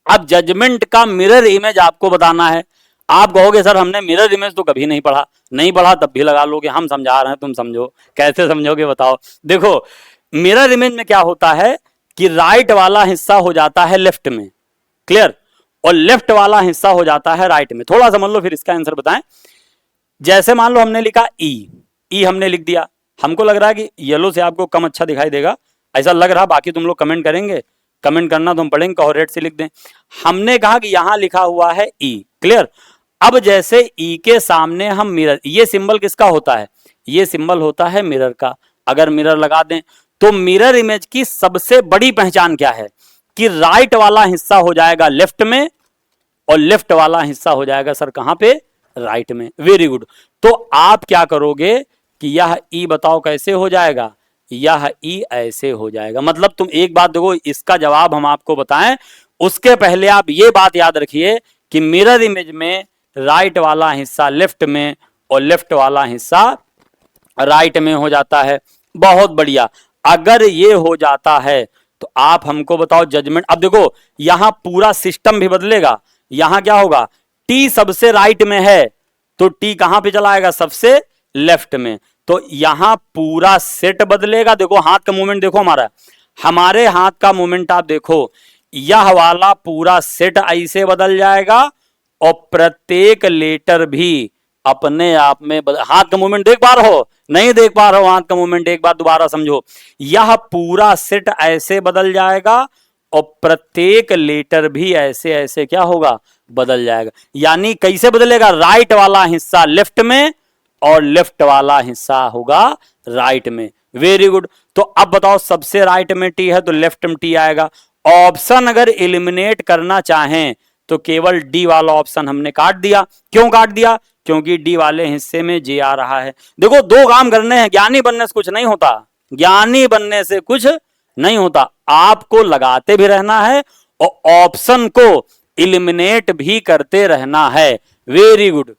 अब जजमेंट का मिरर इमेज आपको बताना है। आप कहोगे सर हमने मिरर इमेज तो कभी नहीं पढ़ा, नहीं पढ़ा तब भी लगा लोगे, हम समझा रहे हैं तुम समझो, कैसे समझोगे बताओ। देखो मिरर इमेज में क्या होता है कि राइट वाला हिस्सा हो जाता है लेफ्ट में, क्लियर, और लेफ्ट वाला हिस्सा हो जाता है राइट में। थोड़ा समझ लो फिर इसका आंसर बताएं। जैसे मान लो हमने लिखा ई हमने लिख दिया, हमको लग रहा है कि येलो से आपको कम अच्छा दिखाई देगा, ऐसा लग रहा, बाकी तुम लोग कमेंट करेंगे, कमेंट करना तो हम पढ़ेंगे, कहो रेड से लिख दें। हमने कहा कि यहां लिखा हुआ है ई, क्लियर। अब जैसे ई के सामने हम मिरर, ये सिंबल किसका होता है, ये सिंबल होता है मिरर का। अगर मिरर लगा दें तो मिरर इमेज की सबसे बड़ी पहचान क्या है कि राइट वाला हिस्सा हो जाएगा लेफ्ट में और लेफ्ट वाला हिस्सा हो जाएगा सर कहां पे, राइट में। Very good. तो आप क्या करोगे कि यह ई बताओ कैसे हो जाएगा, यह ई ऐसे हो जाएगा। मतलब तुम एक बात देखो, इसका जवाब हम आपको बताएं उसके पहले आप ये बात याद रखिए कि मिरर इमेज में राइट वाला हिस्सा लेफ्ट में और लेफ्ट वाला हिस्सा राइट में हो जाता है। बहुत बढ़िया। अगर ये हो जाता है तो आप हमको बताओ जजमेंट। अब देखो यहां पूरा सिस्टम भी बदलेगा। यहां क्या होगा, टी सबसे राइट में है तो टी कहां पे चला आएगा, सबसे लेफ्ट में। तो यहां पूरा सेट बदलेगा। देखो हाथ का मूवमेंट देखो, हमारे हाथ का मूवमेंट आप देखो, यह वाला पूरा सेट ऐसे बदल जाएगा और प्रत्येक लेटर भी अपने आप में हाथ का मूवमेंट देख पा रहे हो, नहीं देख पा रहे हो हाथ का मूवमेंट, एक बार दोबारा समझो। यह पूरा सेट ऐसे बदल जाएगा और प्रत्येक लेटर भी ऐसे ऐसे क्या होगा, बदल जाएगा। यानी कैसे बदलेगा, राइट वाला हिस्सा लेफ्ट में और लेफ्ट वाला हिस्सा होगा राइट में। Very good. तो अब बताओ सबसे राइट में टी है तो लेफ्ट में टी आएगा। ऑप्शन अगर एलिमिनेट करना चाहें तो केवल डी वाला ऑप्शन हमने काट दिया। क्यों काट दिया, क्योंकि डी वाले हिस्से में जे आ रहा है। देखो दो काम करने हैं, ज्ञानी बनने से कुछ नहीं होता, ज्ञानी बनने से कुछ नहीं होता, आपको लगाते भी रहना है और ऑप्शन को एलिमिनेट भी करते रहना है। Very good.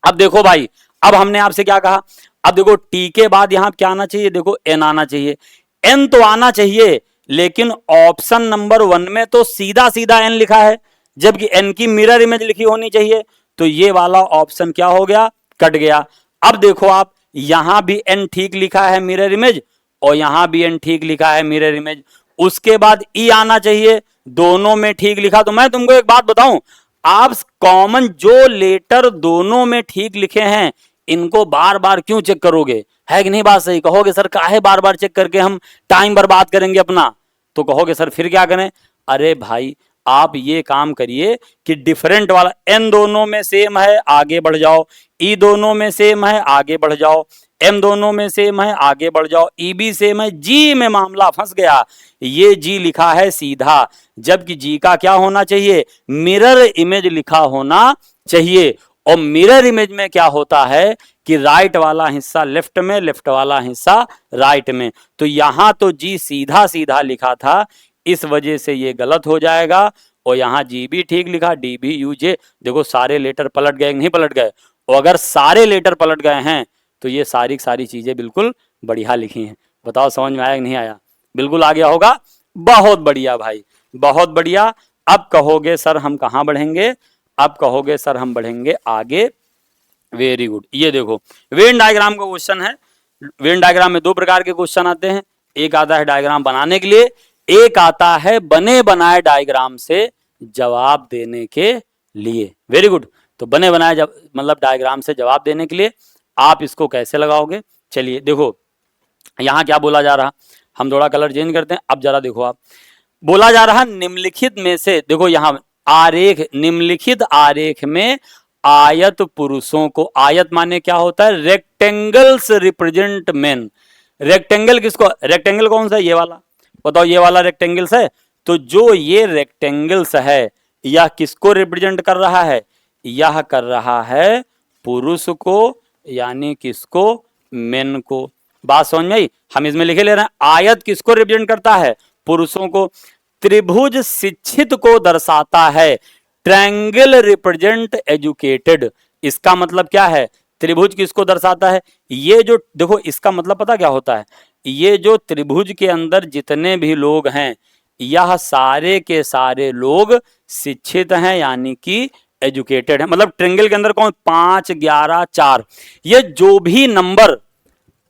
अब देखो भाई, अब हमने आपसे क्या कहा, अब देखो टी के बाद यहां क्या आना चाहिए, देखो एन आना चाहिए, एन तो आना चाहिए, लेकिन ऑप्शन नंबर 1 में तो सीधा सीधा एन लिखा है, जबकि एन की मिरर इमेज लिखी होनी चाहिए, तो ये वाला ऑप्शन क्या हो गया, कट गया। अब देखो आप यहां भी एन ठीक लिखा है मिरर इमेज, और यहां भी एन ठीक लिखा है मिरर इमेज, उसके बाद ई आना चाहिए, दोनों में ठीक लिखा। तो मैं तुमको एक बात बताऊं, आप कॉमन जो लेटर दोनों में ठीक लिखे हैं इनको बार बार क्यों चेक करोगे, है कि नहीं बात सही? कहोगे सर काहे बार बार चेक करके हम टाइम बर्बाद करेंगे अपना, तो कहोगे सर फिर क्या करें। अरे भाई आप ये काम करिए कि डिफरेंट वाला, एन दोनों में सेम है आगे बढ़ जाओ, ई दोनों में सेम है आगे बढ़ जाओ, एम दोनों में सेम है आगे बढ़ जाओ, ई भी सेम है, जी में मामला फंस गया, ये जी लिखा है सीधा, जबकि जी का क्या होना चाहिए, मिरर इमेज लिखा होना चाहिए। और मिरर इमेज में क्या होता है कि राइट वाला हिस्सा लेफ्ट में, लेफ्ट वाला हिस्सा राइट में, तो यहां तो जी सीधा सीधा लिखा था, इस वजह से ये गलत हो जाएगा। और यहां जी भी ठीक लिखा, डी भी यू जे, देखो सारे लेटर पलट गए नहीं पलट गए, और अगर सारे लेटर पलट गए हैं तो ये सारी सारी चीजें बिल्कुल बढ़िया लिखी हैं। बताओ समझ में आया कि नहीं आया? बिल्कुल आ गया होगा, बहुत बढ़िया भाई, बहुत बढ़िया। अब कहोगे सर हम कहां बढ़ेंगे, अब कहोगे सर हम बढ़ेंगे आगे, वेरी गुड। ये देखो वेन डायग्राम का क्वेश्चन है, वेन डायग्राम में दो प्रकार के क्वेश्चन आते हैं, एक आता है डायग्राम बनाने के लिए, एक आता है बने बनाए डायग्राम से जवाब देने के लिए। Very good. तो बने बनाए मतलब डायग्राम से जवाब देने के लिए आप इसको कैसे लगाओगे, चलिए देखो यहां क्या बोला जा रहा, हम थोड़ा कलर चेंज करते हैं। अब जरा देखो आप, बोला जा रहा निम्नलिखित में से, देखो यहां आरेख, निम्नलिखित आरेख में आयत पुरुषों को, आयत माने क्या होता है, रेक्टेंगल्स रिप्रेजेंट मेन। रेक्टेंगल किसको, रेक्टेंगल कौन सा है, ये वाला, बताओ ये वाला रेक्टेंगल्स है, तो जो ये रेक्टेंगल्स है यह किसको रिप्रेजेंट कर रहा है, यह कर रहा है पुरुष को, यानी किसको, मेन को। बात समझ में आई? हम इसमें लिखे ले रहे हैं आयत किसको रिप्रेजेंट करता है, पुरुषों को। त्रिभुज शिक्षित को दर्शाता है, ट्रायंगल रिप्रेजेंट एजुकेटेड। इसका मतलब क्या है, त्रिभुज किसको दर्शाता है, ये जो देखो इसका मतलब पता क्या होता है, ये जो त्रिभुज के अंदर जितने भी लोग हैं यह सारे के सारे लोग शिक्षित हैं, यानी कि एजुकेटेड है। मतलब ट्रायंगल के अंदर कौन, 5 11 4, ये जो भी नंबर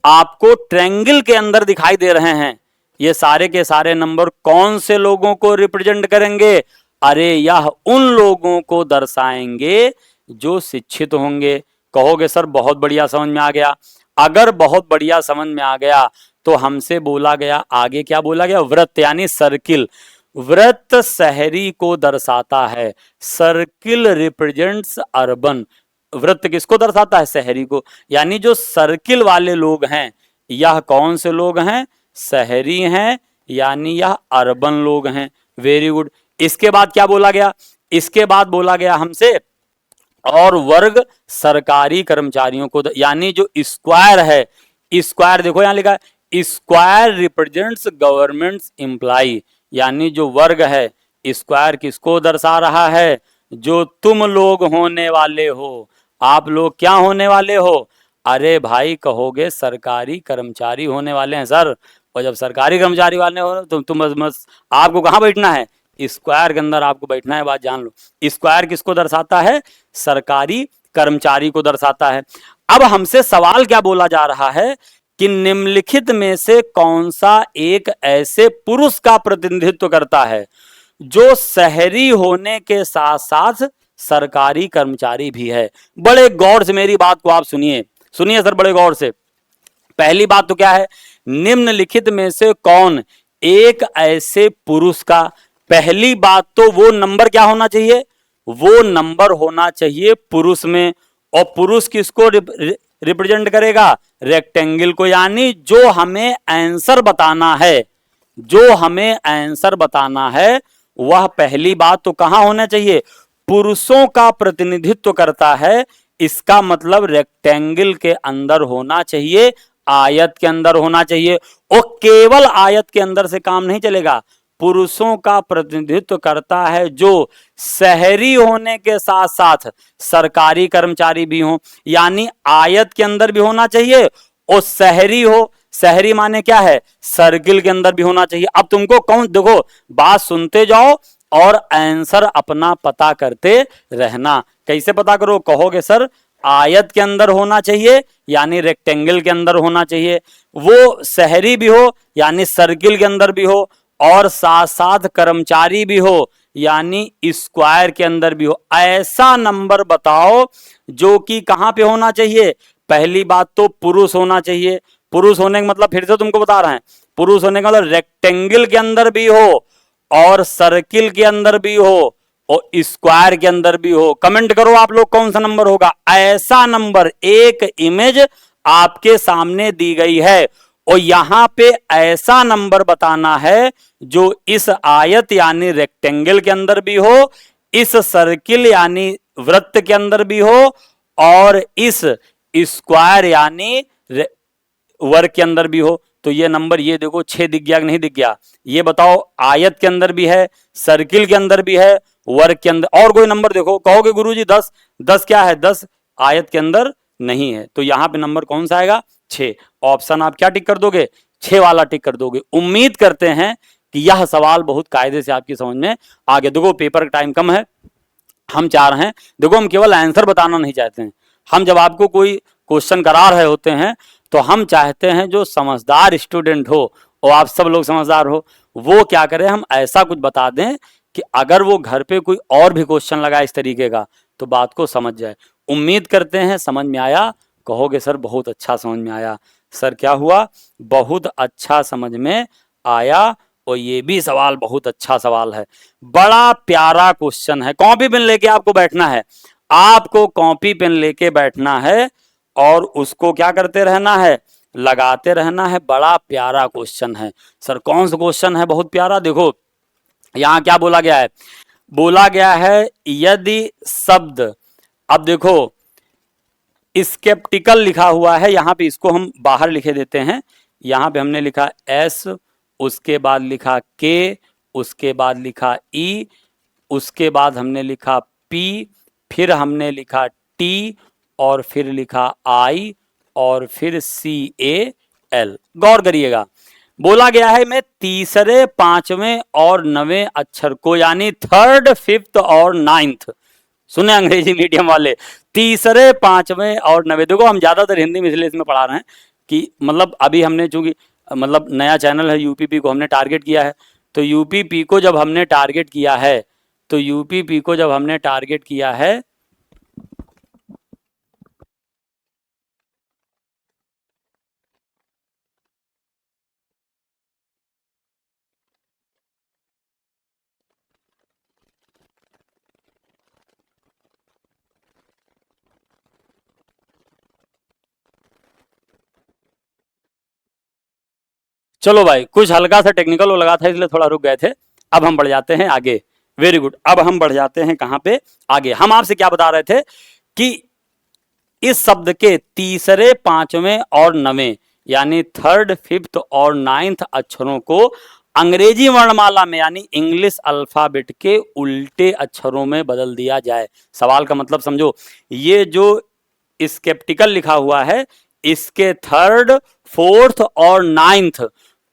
आपको ट्रायंगल के अंदर दिखाई दे रहे हैं ये सारे के सारे नंबर कौन से लोगों को रिप्रेजेंट करेंगे, अरे यह उन लोगों को दर्शाएंगे जो शिक्षित होंगे। कहोगे सर बहुत बढ़िया समझ में आ गया, अगर बहुत बढ़िया समझ में आ गया तो हमसे बोला गया आगे, क्या बोला गया, वृत्त यानी सर्किल, वृत्त शहरी को दर्शाता है, सर्किल रिप्रेजेंट्स अर्बन। वृत्त किसको दर्शाता है, शहरी को, यानी जो सर्किल वाले लोग हैं यह कौन से लोग हैं, शहरी हैं, यानी यह अर्बन लोग हैं। Very good. इसके बाद क्या बोला गया, इसके बाद बोला गया हमसे और वर्ग सरकारी कर्मचारियों को, यानी जो स्क्वायर है, स्क्वायर देखो यहां लिखा है स्क्वायर रिप्रेजेंट्स गवर्नमेंट एम्प्लॉय, यानी जो वर्ग है स्क्वायर किसको दर्शा रहा है, जो तुम लोग होने वाले हो। आप लोग क्या होने वाले हो, अरे भाई कहोगे सरकारी कर्मचारी होने वाले हैं सर, और जब सरकारी कर्मचारी वाले हो तो तुम बस आपको कहां बैठना है, स्क्वायर के अंदर आपको बैठना है। बात जान लो, स्क्वायर किसको दर्शाता है, सरकारी कर्मचारी को दर्शाता है। अब हमसे सवाल क्या बोला जा रहा है कि निम्नलिखित में से कौन सा एक ऐसे पुरुष का प्रतिनिधित्व करता है जो शहरी होने के साथ साथ सरकारी कर्मचारी भी है। बड़े गौर से मेरी बात को आप सुनिए, सुनिए सर बड़े गौर से। पहली बात तो क्या है, निम्नलिखित में से कौन एक ऐसे पुरुष का, पहली बात तो वो नंबर क्या होना चाहिए, वो नंबर होना चाहिए पुरुष में, और पुरुष किसको रिप्रेजेंट करेगा, रेक्टेंगल को। यानी जो हमें आंसर बताना है, जो हमें आंसर बताना है वह पहली बात तो कहां होना चाहिए, पुरुषों का प्रतिनिधित्व करता है, इसका मतलब रेक्टेंगल के अंदर होना चाहिए, आयत के अंदर होना चाहिए। और केवल आयत के अंदर से काम नहीं चलेगा, पुरुषों का प्रतिनिधित्व करता है जो शहरी होने के साथ साथ सरकारी कर्मचारी भी हो, यानी आयत के अंदर भी होना चाहिए और शहरी हो, शहरी माने क्या है, सर्किल के अंदर भी होना चाहिए। अब तुमको कौन, देखो बात सुनते जाओ और आंसर अपना पता करते रहना। कैसे पता करो, कहोगे सर आयत के अंदर होना चाहिए यानी रेक्टेंगल के अंदर होना चाहिए, वो शहरी भी हो यानी सर्किल के अंदर भी हो, और साथ साथ कर्मचारी भी हो यानी स्क्वायर के अंदर भी हो। ऐसा नंबर बताओ जो कि कहां पे होना चाहिए। पहली बात तो पुरुष होना चाहिए, पुरुष होने का मतलब फिर से तुमको बता रहे हैं, पुरुष होने का मतलब रेक्टेंगल के अंदर भी हो और सर्किल के अंदर भी हो और स्क्वायर के अंदर भी हो। कमेंट करो आप लोग कौन सा नंबर होगा। ऐसा नंबर, एक इमेज आपके सामने दी गई है और यहां पे ऐसा नंबर बताना है जो इस आयत यानी रेक्टेंगल के अंदर भी हो, इस सर्किल यानी वृत्त के अंदर भी हो और इस स्क्वायर यानी वर्ग के अंदर भी हो। तो ये नंबर, ये देखो 6 दिख गया कि नहीं दिख गया, ये बताओ। आयत के अंदर भी है, सर्किल के अंदर भी है, वर्ग के अंदर। और कोई नंबर देखो, कहोगे गुरुजी 10, 10 क्या है, 10 आयत के अंदर नहीं है, तो यहां पे नंबर कौन सा आएगा, 6। ऑप्शन आप क्या टिक कर दोगे, 6 वाला टिक कर दोगे। उम्मीद करते हैं कि यह सवाल बहुत कायदे से आपकी समझ में आ गया। देखो पेपर का टाइम कम है, हम चाह रहे हैं, देखो हम केवल आंसर बताना नहीं चाहते हैं, हम जब आपको कोई क्वेश्चन करा रहे होते हैं तो हम चाहते हैं जो समझदार स्टूडेंट हो, और आप सब लोग समझदार हो, वो क्या करें, हम ऐसा कुछ बता दें कि अगर वो घर पे कोई और भी क्वेश्चन लगाए इस तरीके का तो बात को समझ जाए। उम्मीद करते हैं समझ में आया। कहोगे सर बहुत अच्छा समझ में आया। सर क्या हुआ, बहुत अच्छा समझ में आया और ये भी सवाल बहुत अच्छा सवाल है, बड़ा प्यारा क्वेश्चन है। कॉपी पेन लेके आपको बैठना है, आपको कॉपी पेन लेके बैठना है और उसको क्या करते रहना है, लगाते रहना है। बड़ा प्यारा क्वेश्चन है। सर कौन सा क्वेश्चन है बहुत प्यारा, देखो यहां क्या बोला गया है, बोला गया है यदि शब्द, अब देखो स्केप्टिकल लिखा हुआ है यहां पे, इसको हम बाहर लिखे देते हैं। यहां पे हमने लिखा एस, उसके बाद लिखा के, उसके बाद लिखा ई, उसके बाद हमने लिखा पी, फिर हमने लिखा टी और फिर लिखा आई और फिर सी ए एल। गौर करिएगा, बोला गया है मैं तीसरे, पांचवें और नवें अक्षर को, यानी थर्ड, फिफ्थ और नाइन्थ, सुने अंग्रेजी मीडियम वाले, तीसरे, पांचवें और नवे। देखो हम ज्यादातर हिंदी में इसलिए इसमें पढ़ा रहे हैं कि मतलब अभी हमने चूंकि मतलब नया चैनल है, यूपीपी को हमने टारगेट किया है, तो यूपीपी को जब हमने टारगेट किया है, तो यूपीपी को जब हमने टारगेट किया है, चलो भाई कुछ हल्का सा टेक्निकल वो लगा था इसलिए थोड़ा रुक गए थे। अब हम बढ़ जाते हैं आगे। वेरी गुड, अब हम बढ़ जाते हैं कहां पे, आगे। हम आपसे क्या बता रहे थे कि इस शब्द के तीसरे, पांचवें और नवें यानी थर्ड, फिफ्थ और नाइन्थ अक्षरों को अंग्रेजी वर्णमाला में यानी इंग्लिश अल्फाबेट के उल्टे अक्षरों में बदल दिया जाए। सवाल का मतलब समझो, ये जो स्केप्टिकल लिखा हुआ है इसके थर्ड, फोर्थ और नाइन्थ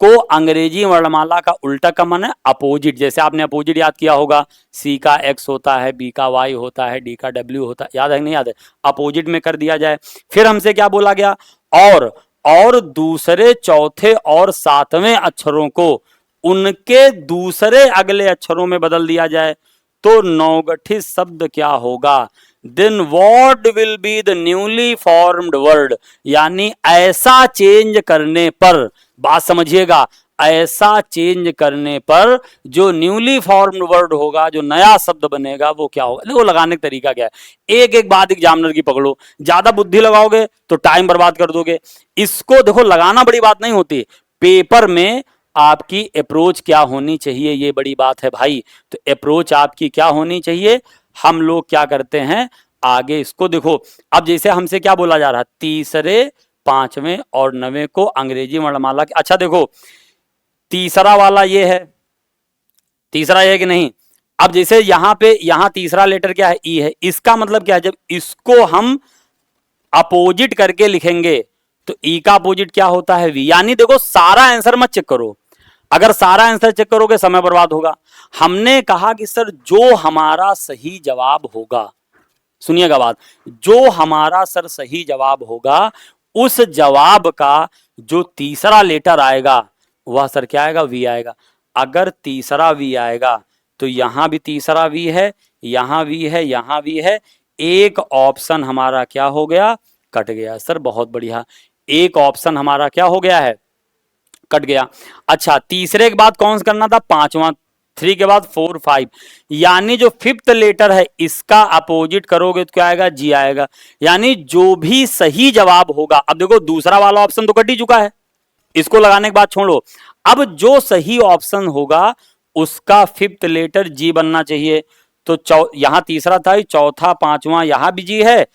को अंग्रेजी वर्णमाला का उल्टा का मन है अपोजिट। जैसे आपने अपोजिट याद किया होगा, सी का एक्स होता है, बी का वाई होता है, डी का डब्ल्यू होता है, याद है नहीं याद है, अपोजिट में कर दिया जाए। फिर हमसे क्या बोला गया, और दूसरे, चौथे और सातवें अक्षरों को उनके दूसरे अगले अक्षरों में बदल दिया जाए तो नौगठित शब्द क्या होगा, then what will be the newly formed word. यानी ऐसा चेंज करने पर, बात समझिएगा, ऐसा चेंज करने पर जो न्यूली फॉर्म्ड वर्ड होगा, जो नया शब्द बनेगा वो क्या होगा। देखो लगाने का तरीका क्या है, एक एक बात एग्जामिनर की पकड़ो, ज्यादा बुद्धि लगाओगे तो टाइम बर्बाद कर दोगे। इसको देखो लगाना बड़ी बात नहीं होती, पेपर में आपकी अप्रोच क्या होनी चाहिए ये बड़ी बात है भाई। तो अप्रोच आपकी क्या होनी चाहिए, हम लोग क्या करते हैं आगे इसको देखो। अब जैसे हमसे क्या बोला जा रहा है, तीसरे, पांचवें और नवें को अंग्रेजी वर्णमाला के, अच्छा देखो तीसरा वाला ये है, तीसरा है कि नहीं। अब जैसे यहां पे यहां तीसरा लेटर क्या है, ई है, इसका मतलब क्या है, जब इसको हम अपोजिट करके लिखेंगे तो ई का अपोजिट क्या होता है, वी। यानी देखो सारा आंसर मत चेक करो, अगर सारा आंसर चेक करोगे समय बर्बाद होगा। हमने कहा कि सर जो हमारा सही जवाब होगा, सुनिएगा बात, जो हमारा सर सही जवाब होगा उस जवाब का जो तीसरा लेटर आएगा वह सर क्या आएगा, वी आएगा। अगर तीसरा वी आएगा तो यहां भी तीसरा वी है, यहां वी है, यहां वी है, एक ऑप्शन हमारा क्या हो गया, कट गया। सर बहुत बढ़िया, एक ऑप्शन हमारा क्या हो गया है, कट गया। अच्छा तीसरे के बाद कौन सा करना था, पांचवा, 3 के बाद 4 5, यानी जो फिफ्थ लेटर है इसका अपोजिट करोगे तो क्या आएगा, जी आएगा। यानी जो भी सही जवाब होगा, अब देखो दूसरा वाला ऑप्शन तो कट ही चुका है, इसको लगाने के बाद छोड़ो, अब जो सही ऑप्शन होगा उसका फिफ्थ लेटर जी बनना चाहिए। तो यहां तीसरा था, चौथा पांचवा यहां भी जी है,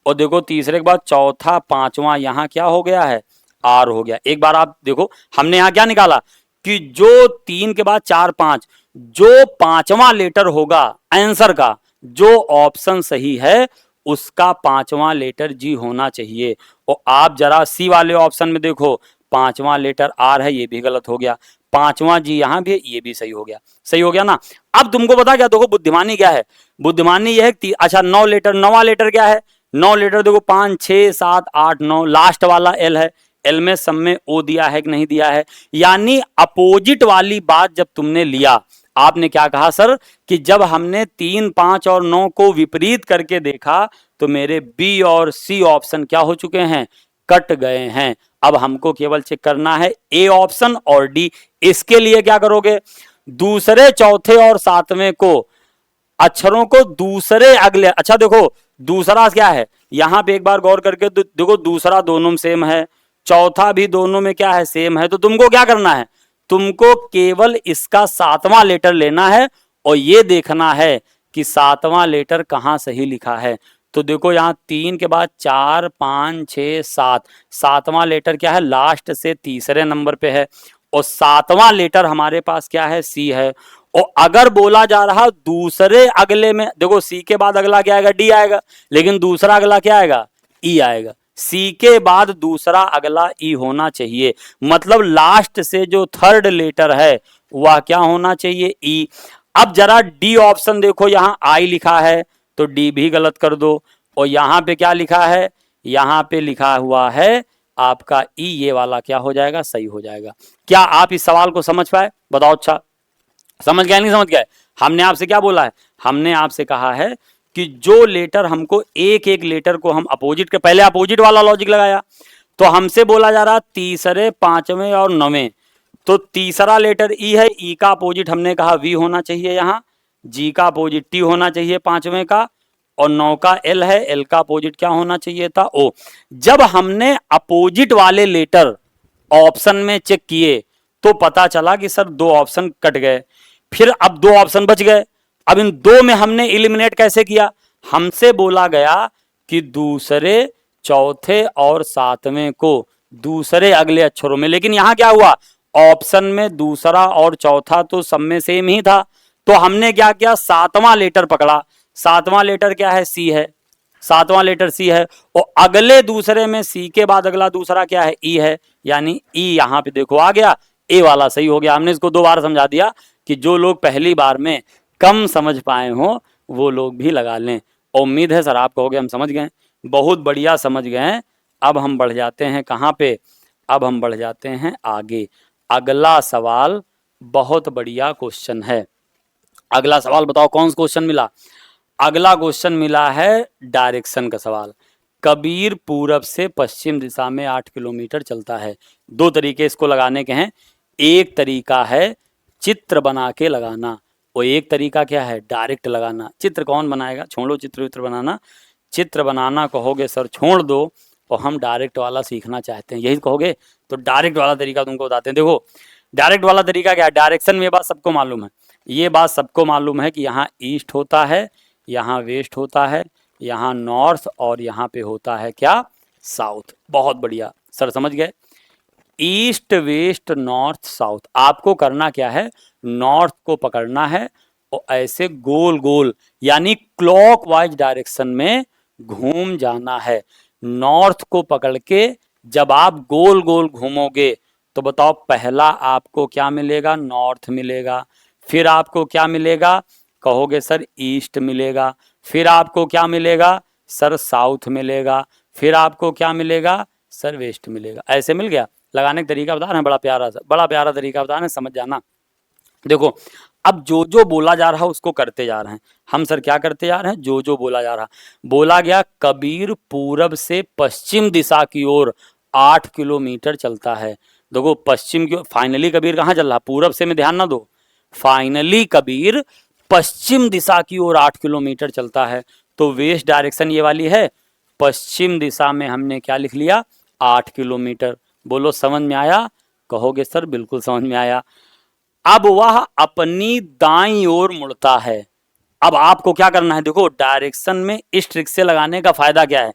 और देखो तीसरे के बाद चौथा पांचवा यहां क्या हो गया है, आर हो गया। एक बार आप देखो हमने यहां क्या निकाला कि जो 3 के बाद 4 5, जो पांचवा लेटर होगा आंसर का, जो ऑप्शन सही है उसका पांचवा लेटर जी होना चाहिए। और आप जरा सी वाले ऑप्शन में देखो, पांचवा लेटर आर है, ये भी गलत हो गया, पांचवा जी यहां भी है, ये भी सही हो गया, सही हो गया ना। अब तुमको पता क्या, देखो बुद्धिमानी क्या है, बुद्धिमानी यह है, अच्छा 9 लेटर, 9वां लेटर क्या है, 9 लेटर देखो 5 6 7 8 9, लास्ट वाला एल है, एल में सब में ओ दिया है कि नहीं दिया है। यानी अपोजिट वाली बात जब तुमने लिया, आपने क्या कहा सर कि जब हमने 3 5 और 9 को विपरीत करके देखा तो मेरे बी और सी ऑप्शन क्या हो चुके हैं, कट गए हैं। अब हमको केवल चेक करना है ए ऑप्शन और डी। इसके लिए क्या करोगे, दूसरे चौथे और सातवें को अक्षरों को दूसरे अगले, अच्छा देखो दूसरा क्या है, यहां पे एक बार गौर करके देखो दूसरा दोनों में सेम है, चौथा भी दोनों में क्या है, सेम है। तो तुमको क्या करना है, तुमको केवल इसका सातवां लेटर लेना है और ये देखना है कि सातवां लेटर कहां सही लिखा है। तो देखो यहां 3 के बाद 4 5 6 7, सातवां लेटर क्या है, लास्ट से तीसरे नंबर पे है, और सातवां लेटर हमारे पास क्या है, सी है। और अगर बोला जा रहा दूसरे अगले में, देखो सी के बाद अगला क्या आएगा, डी आएगा, लेकिन दूसरा अगला क्या आएगा, ई आएगा। सी के बाद दूसरा अगला ई होना चाहिए, मतलब लास्ट से जो थर्ड लेटर है वह क्या होना चाहिए, ई। अब जरा डी ऑप्शन देखो, यहां आई लिखा है तो डी भी गलत कर दो, और यहां पे क्या लिखा है, यहां पे लिखा हुआ है आपका ई, ये वाला क्या हो जाएगा, सही हो जाएगा। क्या आप इस सवाल को समझ पाए, बताओ। अच्छा समझ गया नहीं समझ गया, हमने आपसे क्या बोला है, हमने आपसे कहा है कि जो लेटर हमको एक एक लेटर को हम अपोजिट के, पहले अपोजिट वाला लॉजिक लगाया, तो हमसे बोला जा रहा तीसरे पांचवें और नवें, तो तीसरा लेटर ई है, ई का अपोजिट हमने कहा वी होना चाहिए, यहां जी का अपोजिट टी होना चाहिए पांचवें का, और 9 का एल है, एल का अपोजिट क्या होना चाहिए था, ओ। जब हमने अपोजिट वाले लेटर ऑप्शन में चेक किए तो पता चला कि सर 2 ऑप्शन कट गए, फिर अब 2 ऑप्शन बच गए। अब इन 2 में हमने इलिमिनेट कैसे किया, हमसे बोला गया कि दूसरे चौथे और सातवें को दूसरे अगले अक्षरों में, लेकिन यहां क्या हुआ, ऑप्शन में दूसरा और चौथा तो सब में सेम ही था, तो हमने क्या किया, सातवां लेटर पकड़ा, सातवां लेटर क्या है, सी है, सातवां लेटर सी है, और अगले दूसरे में सी के बाद अगला दूसरा क्या है, ई है, यानी ई यहां पे देखो आ गया, ए वाला सही हो गया। हमने इसको 2 बार समझा दिया कि जो लोग पहली बार में कम समझ पाए हो वो लोग भी लगा लें। उम्मीद है सर आप कहोगे हम समझ गए, बहुत बढ़िया समझ गए। अब हम बढ़ जाते हैं कहां पे, अब हम बढ़ जाते हैं आगे। अगला सवाल बहुत बढ़िया क्वेश्चन है, अगला सवाल बताओ कौन सा क्वेश्चन मिला, अगला क्वेश्चन मिला है डायरेक्शन का सवाल। कबीर पूरब से पश्चिम दिशा में 8 किलोमीटर चलता है। 2 तरीके इसको लगाने के हैं, एक तरीका है चित्र बना के लगाना, और एक तरीका क्या है, डायरेक्ट लगाना। चित्र कौन बनाएगा, छोड़ो चित्र बनाना, चित्र बनाना कहोगे सर छोड़ दो, और हम डायरेक्ट वाला सीखना चाहते हैं, यही कहोगे तो डायरेक्ट वाला तरीका तुमको बताते हैं। देखो डायरेक्ट वाला तरीका क्या है, डायरेक्शन में बात सबको मालूम है, ये बात सबको मालूम है कि यहाँ ईस्ट होता है, यहाँ वेस्ट होता है, यहाँ नॉर्थ, और यहाँ पे होता है क्या, साउथ। बहुत बढ़िया सर समझ गए। East west north south. आपको करना क्या है, नॉर्थ को पकड़ना है और ऐसे गोल गोल यानी क्लॉकवाइज डायरेक्शन में घूम जाना है। नॉर्थ को पकड़ के जब आप गोल गोल घूमोगे तो बताओ पहला आपको क्या मिलेगा, नॉर्थ मिलेगा। फिर आपको क्या मिलेगा, कहोगे सर ईस्ट मिलेगा। फिर आपको क्या मिलेगा सर, साउथ मिलेगा। फिर आपको क्या मिलेगा सर, वेस्ट मिलेगा। ऐसे मिल गया। लगाने का तरीका बता रहे हैं, बड़ा प्यारा तरीका बता रहे हैं, समझ जाना। देखो अब जो जो बोला जा रहा है उसको करते जा रहे हैं हम। सर क्या करते जा रहे हैं, जो जो बोला जा रहा। बोला गया कबीर पूरब से पश्चिम दिशा की ओर 8 किलोमीटर चलता है। देखो पश्चिम की, फाइनली कबीर कहाँ चल रहा, पूरब से, में ध्यान ना दो। फाइनली कबीर पश्चिम दिशा की ओर 8 किलोमीटर चलता है। तो वेस्ट डायरेक्शन ये वाली है, पश्चिम दिशा में हमने क्या लिख लिया, 8 किलोमीटर। बोलो समझ में आया, कहोगे सर बिल्कुल समझ में आया। अब वह अपनी दाईं ओर मुड़ता है। अब आपको क्या करना है, देखो डायरेक्शन में इस ट्रिक से लगाने का फायदा क्या है,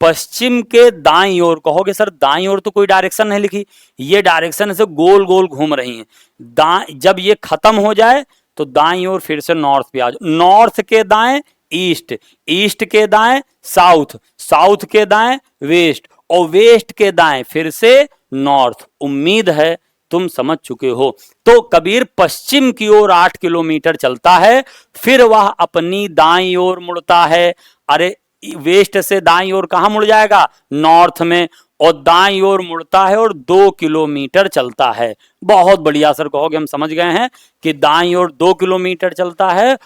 पश्चिम के दाईं ओर। कहोगे सर दाईं ओर तो कोई डायरेक्शन नहीं लिखी, ये डायरेक्शन से गोल गोल घूम रही है। जब ये खत्म हो जाए तो दाईं ओर फिर से नॉर्थ पे आ जाओ। नॉर्थ के दाएं ईस्ट, ईस्ट के दाएं साउथ, साउथ के दाएं वेस्ट, और वेस्ट के दाएं फिर से नॉर्थ। उम्मीद है तुम समझ चुके हो। तो कबीर पश्चिम की ओर 8 किलोमीटर चलता है, फिर वह अपनी दाईं ओर मुड़ता है। अरे वेस्ट से दाईं ओर कहां मुड़ जाएगा, नॉर्थ में, और दाईं ओर मुड़ता है और 2 किलोमीटर चलता है। बहुत बढ़िया सर, कहोगे हम समझ गए हैं कि दाईं ओर 2 किलोमीटर चलता है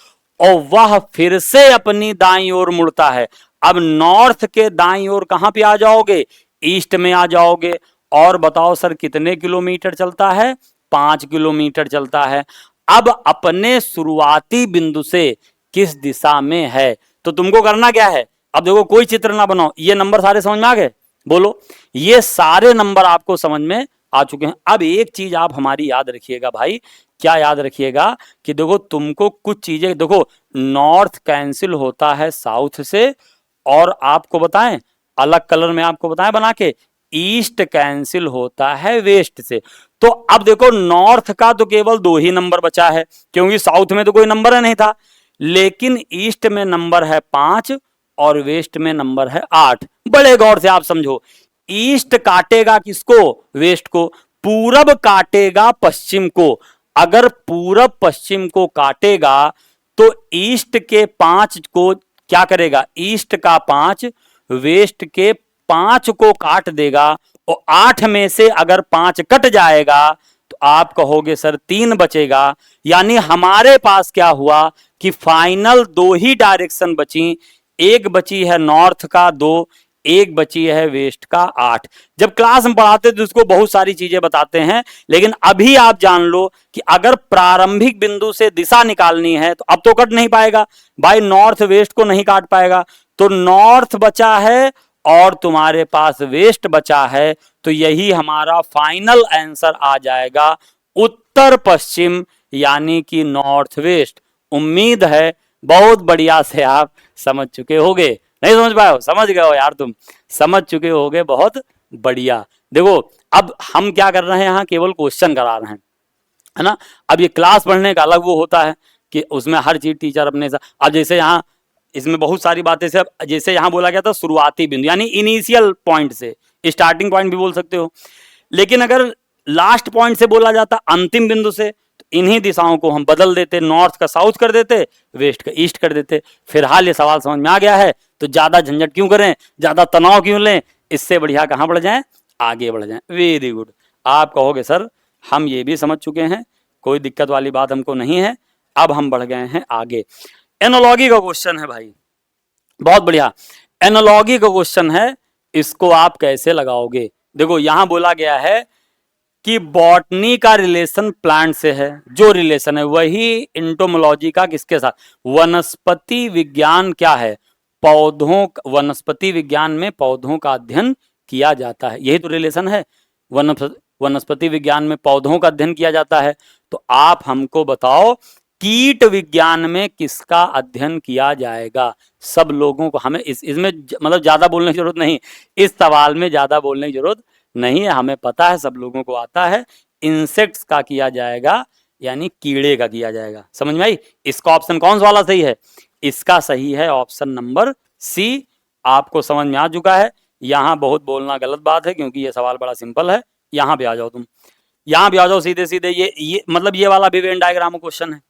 और वह फिर से अपनी दाईं ओर मुड़ता है। अब नॉर्थ के दाईं ओर कहां पे आ जाओगे, ईस्ट में आ जाओगे। और बताओ सर कितने किलोमीटर चलता है, 5 किलोमीटर चलता है। अब अपने शुरुआती बिंदु से किस दिशा में है, तो तुमको करना क्या है, अब देखो कोई चित्र ना बनाओ, ये नंबर सारे समझ में आ गए, बोलो ये सारे नंबर आपको समझ में आ चुके हैं। अब एक चीज आप हमारी याद रखिएगा भाई, क्या याद रखिएगा कि देखो तुमको कुछ चीजें, देखो नॉर्थ कैंसिल होता है साउथ से, और आपको बताएं अलग कलर में आपको बताएं बना के, ईस्ट कैंसिल होता है वेस्ट से। तो अब देखो नॉर्थ का तो केवल 2 ही नंबर बचा है, क्योंकि साउथ में तो कोई नंबर नहीं था, लेकिन ईस्ट में नंबर है 5 और वेस्ट में नंबर है 8। बड़े गौर से आप समझो, ईस्ट काटेगा किसको, वेस्ट को, पूरब काटेगा पश्चिम को। अगर पूरब पश्चिम को काटेगा तो ईस्ट के 5 को क्या करेगा, ईस्ट का 5 वेस्ट के 5 को काट देगा, और 8 में से अगर 5 कट जाएगा तो आप कहोगे सर 3 बचेगा। यानी हमारे पास क्या हुआ कि फाइनल 2 ही डायरेक्शन बची, एक बची है नॉर्थ का 2, एक बची है वेस्ट का 8। जब क्लास में पढ़ाते तो उसको बहुत सारी चीजें बताते हैं, लेकिन अभी आप जान लो कि अगर प्रारंभिक बिंदु से दिशा निकालनी है तो अब तो कट नहीं पाएगा भाई, नॉर्थ वेस्ट को नहीं काट पाएगा, तो नॉर्थ बचा है और तुम्हारे पास वेस्ट बचा है। तो यही हमारा फाइनल आंसर आ जाएगा, उत्तर पश्चिम यानी कि नॉर्थ वेस्ट। उम्मीद है बहुत बढ़िया से आप समझ चुके होगे। नहीं समझ पाए हो, समझ गए हो यार, तुम समझ चुके होगे, बहुत बढ़िया। देखो अब हम क्या कर रहे हैं, यहाँ केवल क्वेश्चन करा रहे हैं, है ना। अब ये क्लास पढ़ने का अलग वो होता है कि उसमें हर चीज टीचर अपने साथ, अब जैसे यहाँ इसमें बहुत सारी बातें से, जैसे यहाँ बोला गया था शुरुआती बिंदु यानी इनिशियल पॉइंट से, स्टार्टिंग पॉइंट भी बोल सकते हो, लेकिन अगर लास्ट पॉइंट से बोला जाता अंतिम बिंदु से, तो इन्हीं दिशाओं को हम बदल देते, नॉर्थ का साउथ कर देते, वेस्ट का ईस्ट कर देते। फिलहाल ये सवाल समझ में आ गया है, तो ज्यादा झंझट क्यों करें, ज्यादा तनाव क्यों लें, इससे बढ़िया कहाँ बढ़ जाएं, आगे बढ़ जाएं। Very good. आप कहोगे सर हम ये भी समझ चुके हैं, कोई दिक्कत वाली बात हमको नहीं है, अब हम बढ़ गए हैं आगे। एनालॉजी का क्वेश्चन है भाई, बहुत बढ़िया। एनालॉजी का क्वेश्चन है, इसको आप कैसे लगाओगे। देखो यहां बोला गया है कि बॉटनी का रिलेशन प्लांट से है, जो रिलेशन है वही इंटोमोलॉजी का किसके साथ, वनस्पति विज्ञान क्या है, पौधों, वनस्पति विज्ञान में पौधों का अध्ययन किया जाता है, यही तो रिलेशन है। वनस्पति विज्ञान में पौधों का अध्ययन किया जाता है। तो आप हमको बताओ कीट विज्ञान में किसका अध्ययन किया जाएगा। सब लोगों को, हमें इसमें मतलब ज्यादा बोलने की जरूरत नहीं, इस सवाल में ज्यादा बोलने की जरूरत नहीं है, हमें पता है, सब लोगों को आता है। इंसेक्ट्स का किया जाएगा, यानी कीड़े का किया जाएगा। समझ में आई? इसका ऑप्शन कौन सा वाला सही है? इसका सही है ऑप्शन नंबर सी। आपको समझ में आ चुका है। यहां बहुत बोलना गलत बात है, क्योंकि ये सवाल बड़ा सिंपल है। यहां पे आ जाओ तुम, यहां पे आ जाओ सीधे सीधे। ये मतलब ये वाला भी वेन डायग्राम क्वेश्चन है।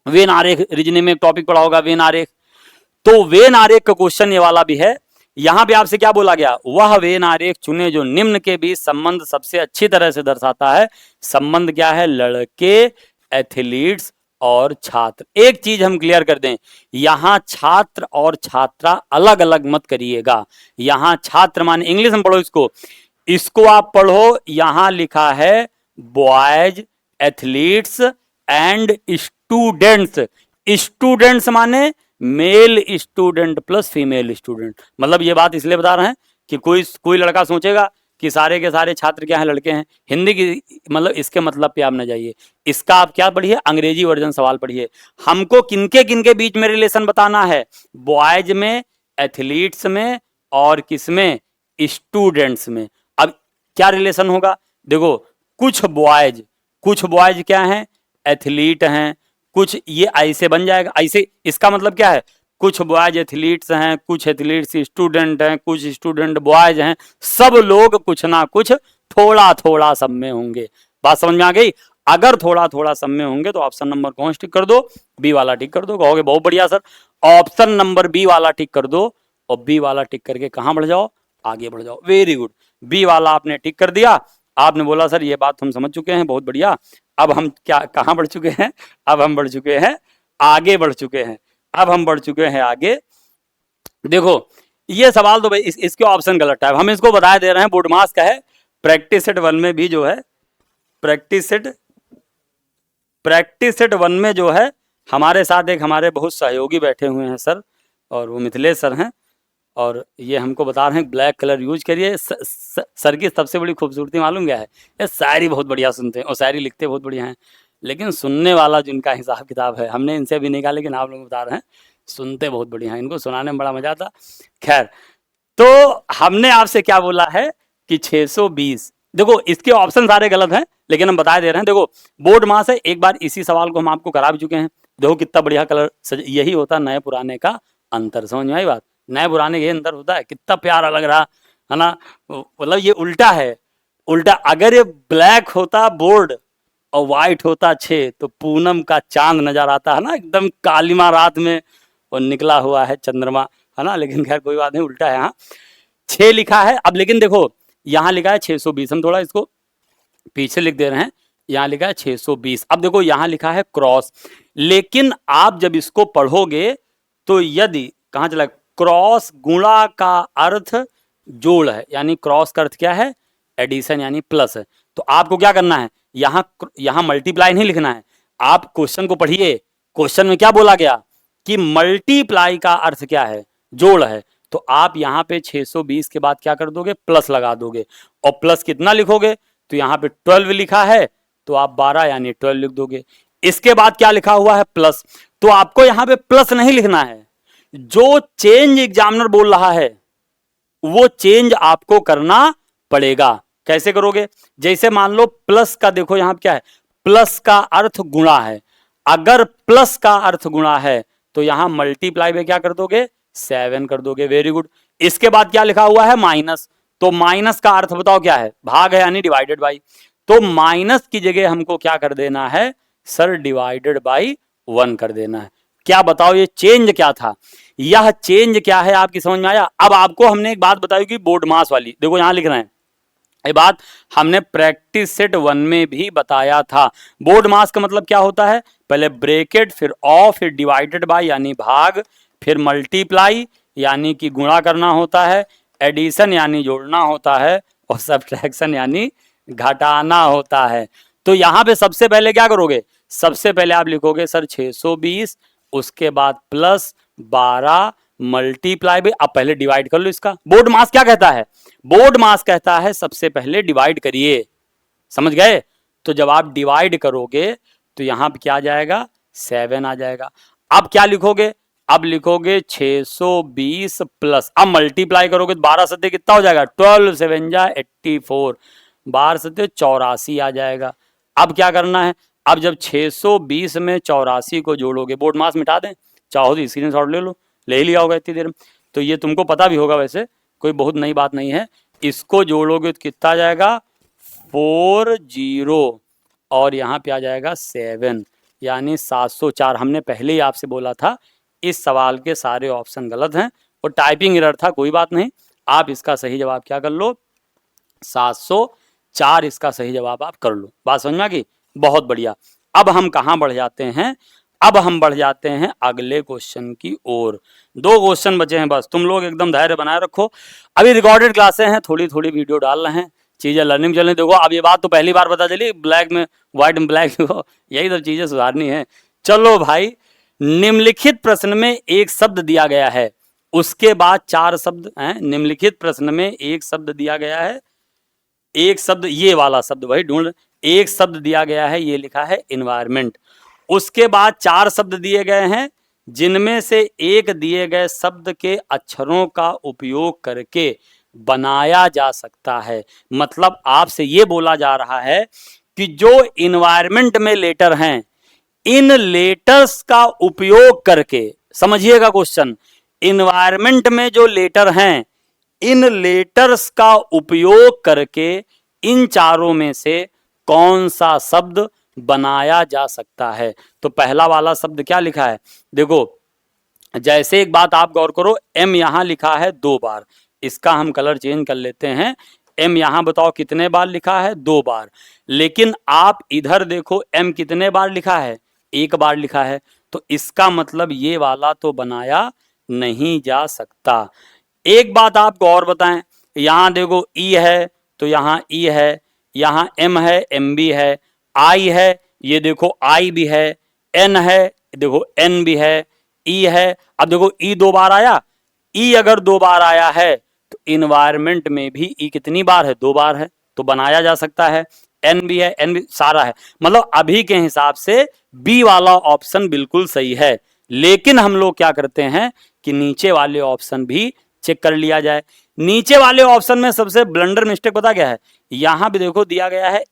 वेन आरेख रीजनिंग में एक टॉपिक पढ़ा होगा, वेन आरेख। तो वेन आरेख का क्वेश्चन ये वाला भी है। यहां पे आपसे क्या बोला गया? वह वेन आरेख चुने जो निम्न के बीच संबंध सबसे अच्छी तरह से दर्शाता है। संबंध क्या है? लड़के, एथलीट्स और छात्र। एक चीज हम क्लियर कर दें, यहां छात्र और छात्रा अलग अलग मत करिएगा। यहां छात्र माने इंग्लिश में पढ़ो इसको, इसको आप पढ़ो। यहां लिखा है boys, athletes and students. Students माने male student plus female student. मतलब ये बात इसलिए बता रहे हैं कि कोई लड़का सोचेगा कि सारे के सारे छात्र क्या हैं? लड़के हैं। हिंदी की मतलब इसके मतलब पे आप न जाइए। इसका आप क्या पढ़िए? अंग्रेजी वर्जन सवाल पढ़िए। हमको किनके किनके बीच में रिलेशन बताना है? बॉयज में, एथलीट्स में और किसमें? स्टूडेंट्स में। अब क्या रिलेशन होगा? देखो, कुछ बॉयज क्या हैं? एथलीट हैं। कुछ ये ऐसे बन जाएगा, ऐसे। इसका मतलब क्या है? कुछ बॉयज एथलीट्स हैं, कुछ एथलीट्स स्टूडेंट हैं, कुछ स्टूडेंट बॉयज हैं। सब लोग कुछ ना कुछ थोड़ा थोड़ा सब में होंगे। बात समझ में आ गई? अगर थोड़ा थोड़ा सब में होंगे तो ऑप्शन नंबर कौन टिक कर दो? बी वाला टिक कर दो। कहोगे बहुत बढ़िया सर, ऑप्शन नंबर बी वाला टिक कर दो। और बी वाला टिक करके कहां बढ़ जाओ? आगे बढ़ जाओ। वेरी गुड, बी वाला आपने टिक कर दिया। आपने बोला सर ये बात हम समझ चुके हैं, बहुत बढ़िया। अब हम क्या कहां बढ़ चुके हैं? अब हम बढ़ चुके हैं आगे, बढ़ चुके हैं। अब हम बढ़ चुके हैं आगे। देखो, ये सवाल तो भाई इसके ऑप्शन गलत है। हम इसको बता दे रहे हैं, बोर्ड मास का है। प्रैक्टिस सेट 1 में भी जो है, प्रैक्टिस सेट 1 में जो है, हमारे साथ एक हमारे बहुत सहयोगी बैठे हुए हैं सर, और वो मिथिलेश सर हैं। और ये हमको बता रहे हैं ब्लैक कलर यूज करिए। सर की सबसे बड़ी खूबसूरती मालूम क्या है? ये शायरी बहुत बढ़िया सुनते हैं और शायरी लिखते बहुत बढ़िया हैं, लेकिन सुनने वाला जिनका हिसाब किताब है, हमने इनसे भी नहीं कहा, लेकिन आप लोग बता रहे हैं सुनते बहुत बढ़िया हैं। इनको सुनाने में बड़ा मजा आता। खैर, तो हमने आपसे क्या बोला है कि 620। देखो, इसके ऑप्शन सारे गलत हैं, लेकिन हम बता दे रहे हैं। देखो, बोर्ड मास है। एक बार इसी सवाल को हम आपको करा भी चुके हैं। देखो कितना बढ़िया कलर यही होता है नए पुराने का अंतर। समझ में आई बात? नए पुराने ये अंतर होता है। कितना प्यारा लग रहा है ना? मतलब ये उल्टा है। उल्टा, अगर ये ब्लैक होता बोर्ड और व्हाइट होता 6, तो पूनम का चांद नजर आता है ना, एकदम कालिमा रात में और निकला हुआ है चंद्रमा, है ना? लेकिन खैर कोई बात नहीं, उल्टा है। यहाँ 6 लिखा है। अब लेकिन देखो, यहाँ लिखा है 620। हम थोड़ा इसको पीछे लिख दे रहे हैं। यहाँ लिखा है 620। अब देखो, यहाँ लिखा है क्रॉस। लेकिन आप जब इसको पढ़ोगे तो यदि कहाँ चला, क्रॉस गुणा का अर्थ जोड़ है, यानी क्रॉस का अर्थ क्या है? एडिशन, यानी प्लस है। तो आपको क्या करना है? यहां मल्टीप्लाई नहीं लिखना है। आप क्वेश्चन को पढ़िए। क्वेश्चन में क्या बोला गया कि मल्टीप्लाई का अर्थ क्या है? जोड़ है। तो आप यहां पे 620 के बाद क्या कर दोगे? प्लस लगा दोगे। और प्लस कितना लिखोगे? तो यहां पे 12 लिखा है, तो आप 12 यानी 12 लिख दोगे। इसके बाद क्या लिखा हुआ है? प्लस। तो आपको यहां पे प्लस नहीं लिखना है। जो चेंज एग्जामिनर बोल रहा है वो चेंज आपको करना पड़ेगा। कैसे करोगे? जैसे मान लो प्लस का, देखो यहां क्या है? प्लस का अर्थ गुणा है। अगर प्लस का अर्थ गुणा है तो यहां मल्टीप्लाई में क्या कर दोगे? 7 कर दोगे। Very good. इसके बाद क्या लिखा हुआ है? माइनस। तो माइनस का अर्थ बताओ क्या है? भाग है, यानी डिवाइडेड बाई। तो माइनस की जगह हमको क्या कर देना है सर? डिवाइडेड बाई 1 कर देना है। क्या बताओ ये चेंज क्या था? यह चेंज क्या है? आपकी समझ में आया? अब आपको हमने एक बात बताई कि बोर्ड मास वाली, देखो यहां लिख रहे हैं, ये बात हमने प्रैक्टिस सेट 1 में भी बताया था। बोर्ड मास का मतलब क्या होता है? पहले ब्रैकेट, फिर ऑफ, फिर डिवाइडेड बाय यानी भाग, फिर मल्टीप्लाई यानी कि गुणा करना होता है, एडिशन यानी जोड़ना होता है, और सब्ट्रैक्शन यानी घटाना होता है। तो यहां पे सबसे पहले क्या करोगे? सबसे पहले आप लिखोगे सर 620, उसके बाद प्लस 12 मल्टीप्लाई भी। अब पहले डिवाइड कर लो इसका। बोर्ड मास क्या कहता है? बोर्ड मास कहता है सबसे पहले डिवाइड करिए। समझ गए? तो जब आप डिवाइड करोगे तो यहां पे क्या आ जाएगा? 7 आ जाएगा। अब क्या लिखोगे? अब लिखोगे 620 प्लस, अब मल्टीप्लाई करोगे तो 12 सत्ते कितना हो जाएगा, 12 7 जा 84, 12 सत्ते 84 आ जाएगा। अब क्या करना है, अब जब 620 में 84 को जोड़ोगे, बोर्ड मास मिटा दें, चाहो तो स्क्रीनशॉट ले लो, ले ही लिया होगा इतनी देर में, तो ये तुमको पता भी होगा, वैसे कोई बहुत नई बात नहीं है। इसको जोड़ोगे तो कितना आ जाएगा 40 और यहाँ पे आ जाएगा 7, यानी 704। हमने पहले ही आपसे बोला था इस सवाल के सारे ऑप्शन गलत हैं और टाइपिंग एरर था, कोई बात नहीं, आप इसका सही जवाब क्या कर लो, 704 इसका सही जवाब आप कर लो। बात समझ में आ गई, बहुत बढ़िया। अब हम कहाँ बढ़ जाते हैं, अब हम बढ़ जाते हैं अगले क्वेश्चन की ओर। 2 क्वेश्चन बचे हैं बस, तुम लोग एकदम धैर्य बनाए रखो। अभी रिकॉर्डेड क्लासें हैं, थोड़ी थोड़ी वीडियो डाल रहे हैं, चीजें लर्निंग चलने। देखो अब ये बात तो पहली बार पता चली, ब्लैक में व्हाइट में ब्लैक, यही सब चीजें सुधारनी है। चलो भाई, निम्नलिखित प्रश्न में एक शब्द दिया गया है, उसके बाद 4 शब्द हैं। निम्नलिखित प्रश्न में एक शब्द दिया गया है, एक शब्द, ये वाला शब्द भाई ढूंढ, एक शब्द दिया गया है, ये लिखा है इन्वायरमेंट। उसके बाद 4 शब्द दिए गए हैं, जिनमें से एक दिए गए शब्द के अक्षरों का उपयोग करके बनाया जा सकता है। मतलब आपसे ये बोला जा रहा है कि जो इन्वायरमेंट में लेटर हैं, इन लेटर्स का उपयोग करके, समझिएगा क्वेश्चन, इन्वायरमेंट में जो लेटर हैं, इन लेटर्स का उपयोग करके इन चारों में से कौन सा शब्द बनाया जा सकता है। तो पहला वाला शब्द क्या लिखा है, देखो, जैसे एक बात आप गौर करो, एम यहां लिखा है 2 बार, इसका हम कलर चेंज कर लेते हैं। एम यहां बताओ कितने बार लिखा है, 2 बार। लेकिन आप इधर देखो, एम कितने बार लिखा है, 1 बार लिखा है। तो इसका मतलब ये वाला तो बनाया नहीं जा सकता। एक बात आपको और बताएं, यहां देखो ई है तो यहां ई है, यहां एम है, एम भी है, आई है, ये देखो आई भी है, एन है, देखो एन भी है, ई है। अब देखो ई 2 बार आया, ई अगर 2 बार आया है तो इन्वायरमेंट में भी ई कितनी बार है, 2 बार है, तो बनाया जा सकता है। एन भी है, एन भी, सारा है। मतलब अभी के हिसाब से बी वाला ऑप्शन बिल्कुल सही है। लेकिन हम लोग क्या करते हैं कि नीचे वाले ऑप्शन भी चेक कर लिया जाए। नीचे वाले ऑप्शन में सबसे ब्लंडर मिस्टेक पता क्या है, यहां भी देखो दिया गया है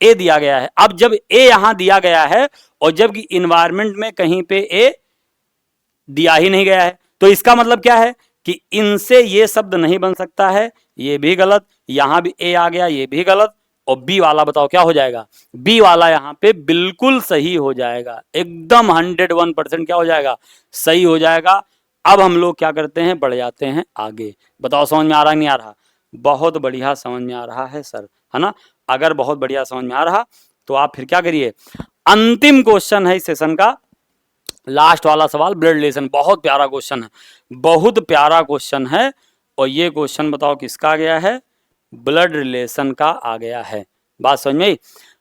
ए दिया गया है। अब जब ए यहां दिया गया है और जबकि इन्वायरमेंट में कहीं पे ए दिया ही नहीं गया है, तो इसका मतलब क्या है कि इनसे ये शब्द नहीं बन सकता है, ये भी गलत। यहां भी ए आ गया, ये भी गलत। और बी वाला बताओ क्या हो जाएगा, बी वाला यहां पे बिल्कुल सही हो जाएगा, एकदम 101% क्या हो जाएगा, सही हो जाएगा। अब हम लोग क्या करते हैं, बढ़ जाते हैं आगे। बताओ समझ में आ रहा नहीं आ रहा, बहुत बढ़िया समझ में आ रहा है सर, है ना। अगर बहुत बढ़िया समझ में आ रहा तो आप फिर क्या करिए, अंतिम क्वेश्चन है इस सेशन का, लास्ट वाला सवाल, ब्लड रिलेशन। बहुत प्यारा क्वेश्चन है, बहुत प्यारा क्वेश्चन है। और ये क्वेश्चन बताओ किसका आ गया है, ब्लड रिलेशन का आ गया है। बात समझ में,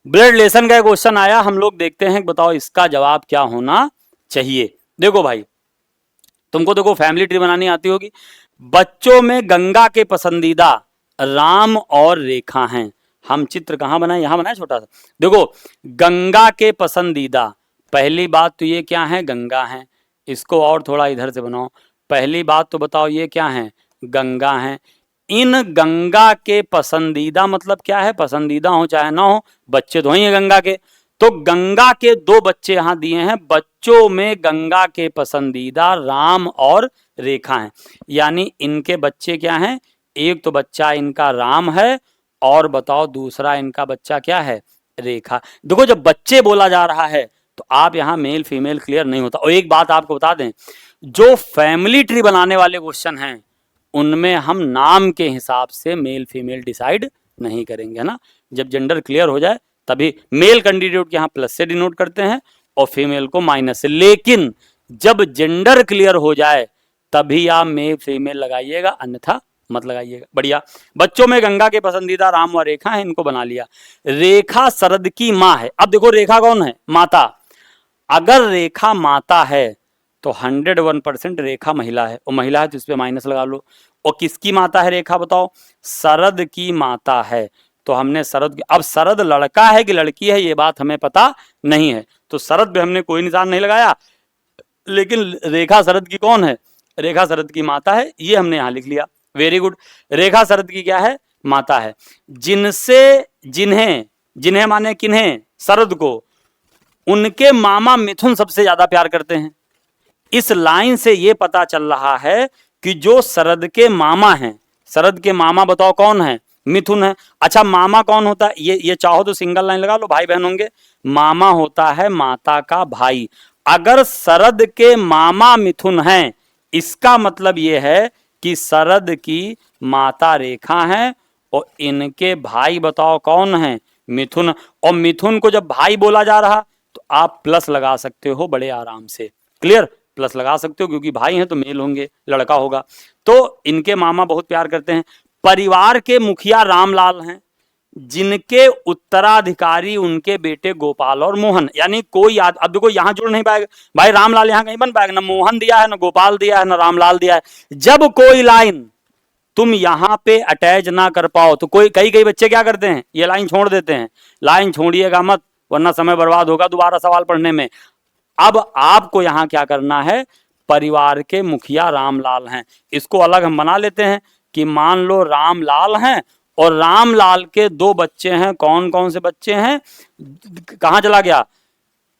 ब्लड रिलेशन का क्वेश्चन आया, हम लोग देखते हैं, बताओ इसका जवाब क्या होना चाहिए। देखो भाई, तुमको देखो फैमिली ट्री बनानी आती होगी। बच्चों में गंगा के पसंदीदा राम और रेखा हैं। हम चित्र कहां बनाए, यहां बनाए छोटा सा। देखो, गंगा के पसंदीदा, पहली बात तो ये क्या है, गंगा है। इसको और थोड़ा इधर से बनाओ। पहली बात तो बताओ ये क्या है, गंगा है। इन गंगा के पसंदीदा मतलब क्या है, पसंदीदा हो चाहे ना हो, बच्चे तो ही है गंगा के। तो गंगा के 2 बच्चे यहां दिए हैं, बच्चों में गंगा के पसंदीदा राम और रेखा हैं। यानी इनके बच्चे क्या हैं, एक तो बच्चा इनका राम है और बताओ दूसरा इनका बच्चा क्या है, रेखा। देखो जब बच्चे बोला जा रहा है तो आप यहां मेल फीमेल क्लियर नहीं होता। और एक बात आपको बता दें, जो फैमिली ट्री बनाने वाले क्वेश्चन हैं उनमें हम नाम के हिसाब से मेल फीमेल डिसाइड नहीं करेंगे, है ना। जब जेंडर क्लियर हो जाए तभी मेल कैंडिडेट के यहाँ प्लस से डिनोट करते हैं और फीमेल को माइनस से। लेकिन जब जेंडर क्लियर हो जाए तभी आप मेल फीमेल लगाइएगा, अन्यथा मत लगाइएगा। बढ़िया। बच्चों में गंगा के पसंदीदा राम व रेखा है, इनको बना लिया। रेखा शरद की माँ है। अब देखो रेखा कौन है, माता। अगर रेखा माता है तो 101% रेखा महिला है, और महिला है तो इस पे माइनस लगा लो। और किसकी माता है रेखा बताओ, शरद की माता है। तो हमने शरद, अब शरद लड़का है कि लड़की है ये बात हमें पता नहीं है, तो शरद पे हमने कोई निशान नहीं लगाया। लेकिन रेखा शरद की कौन है? रेखा शरद की माता है, ये हमने यहां लिख लिया। Very good. रेखा शरद की क्या है? माता है। जिन्हें जिन्हें माने किन्हें? शरद को। उनके मामा मिथुन सबसे ज्यादा प्यार करते हैं। इस लाइन से यह पता चल रहा है कि जो शरद के मामा हैं, शरद के मामा बताओ कौन है? मिथुन है। अच्छा, मामा कौन होता है? ये चाहो तो सिंगल लाइन लगा लो, भाई बहन होंगे। मामा होता है माता का भाई। अगर शरद के मामा मिथुन हैं, इसका मतलब यह है कि शरद की माता रेखा है और इनके भाई बताओ कौन है? मिथुन। और मिथुन को जब भाई बोला जा रहा तो आप प्लस लगा सकते हो बड़े आराम से। क्लियर? प्लस लगा सकते हो क्योंकि भाई हैं तो मेल होंगे, लड़का होगा। तो इनके मामा बहुत प्यार करते हैं। परिवार के मुखिया रामलाल हैं, जिनके उत्तराधिकारी उनके बेटे गोपाल और मोहन। यानी कोई अब देखो यहां जुड़ नहीं पाएगा भाई, रामलाल यहां नहीं बन पाएगा, ना मोहन दिया है, ना गोपाल दिया है, ना रामलाल दिया है। जब कोई लाइन तुम यहां पे अटैच ना कर पाओ तो कई बच्चे क्या करते हैं? ये लाइन छोड़ देते हैं। लाइन छोड़िएगा मत, वरना समय बर्बाद होगा दोबारा सवाल पढ़ने में। अब आपको यहां क्या करना है? परिवार के मुखिया रामलाल हैं, इसको अलग हम बना लेते हैं कि मान लो रामलाल हैं और रामलाल के दो बच्चे हैं। कौन कौन से बच्चे हैं? कहां चला गया?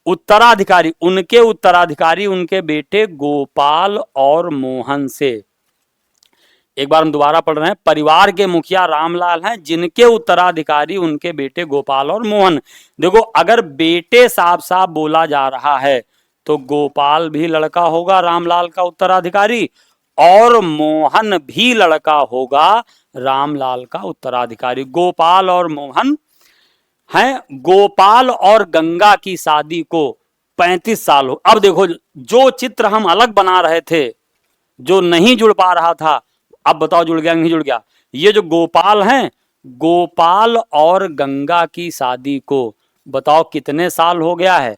उत्तराधिकारी। उनके उत्तराधिकारी उनके बेटे गोपाल और मोहन से। एक बार हम दोबारा पढ़ रहे हैं। परिवार के मुखिया रामलाल हैं, जिनके उत्तराधिकारी उनके बेटे गोपाल और मोहन। देखो, अगर बेटे साफ साफ बोला जा रहा है तो गोपाल भी लड़का होगा रामलाल का उत्तराधिकारी, और मोहन भी लड़का होगा रामलाल का उत्तराधिकारी। गोपाल और मोहन हैं। गोपाल और गंगा की शादी को 35 साल हो। अब देखो, जो चित्र हम अलग बना रहे थे, जो नहीं जुड़ पा रहा था, अब बताओ जुड़ गया नहीं जुड़ गया? ये जो गोपाल हैं, गोपाल और गंगा की शादी को बताओ कितने साल हो गया है?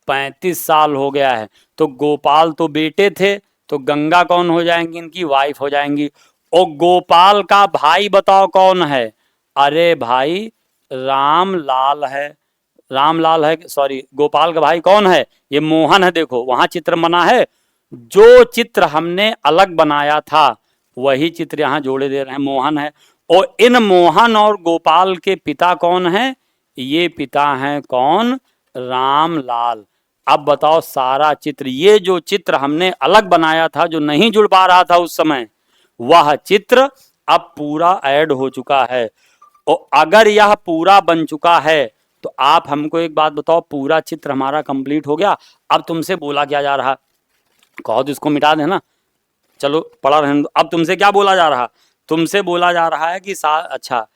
35 साल हो गया है। तो गोपाल तो बेटे थे, तो गंगा कौन हो जाएंगी? इनकी वाइफ हो जाएंगी। और गोपाल का भाई बताओ कौन है? अरे भाई, रामलाल है। रामलाल है, सॉरी, गोपाल का भाई कौन है? ये मोहन है। देखो वहां चित्र बना है, जो चित्र हमने अलग बनाया था वही चित्र यहां जोड़े दे रहे हैं। मोहन है। और इन मोहन और गोपाल के पिता कौन हैं? ये पिता हैं कौन? रामलाल। अब बताओ, सारा चित्र, ये जो चित्र हमने अलग बनाया था, जो नहीं जुड़ पा रहा था उस समय, वह चित्र अब पूरा ऐड हो चुका है। और अगर यह पूरा बन चुका है तो आप हमको एक बात बताओ, पूरा चित्र हमारा कंप्लीट हो गया। अब तुमसे बोला क्या जा रहा? कहो तो इसको मिटा देना, चलो पढ़ा रहने दो। अब तुमसे क्या बोला जा रहा? तुमसे बोला जा रहा है कि अच्छा,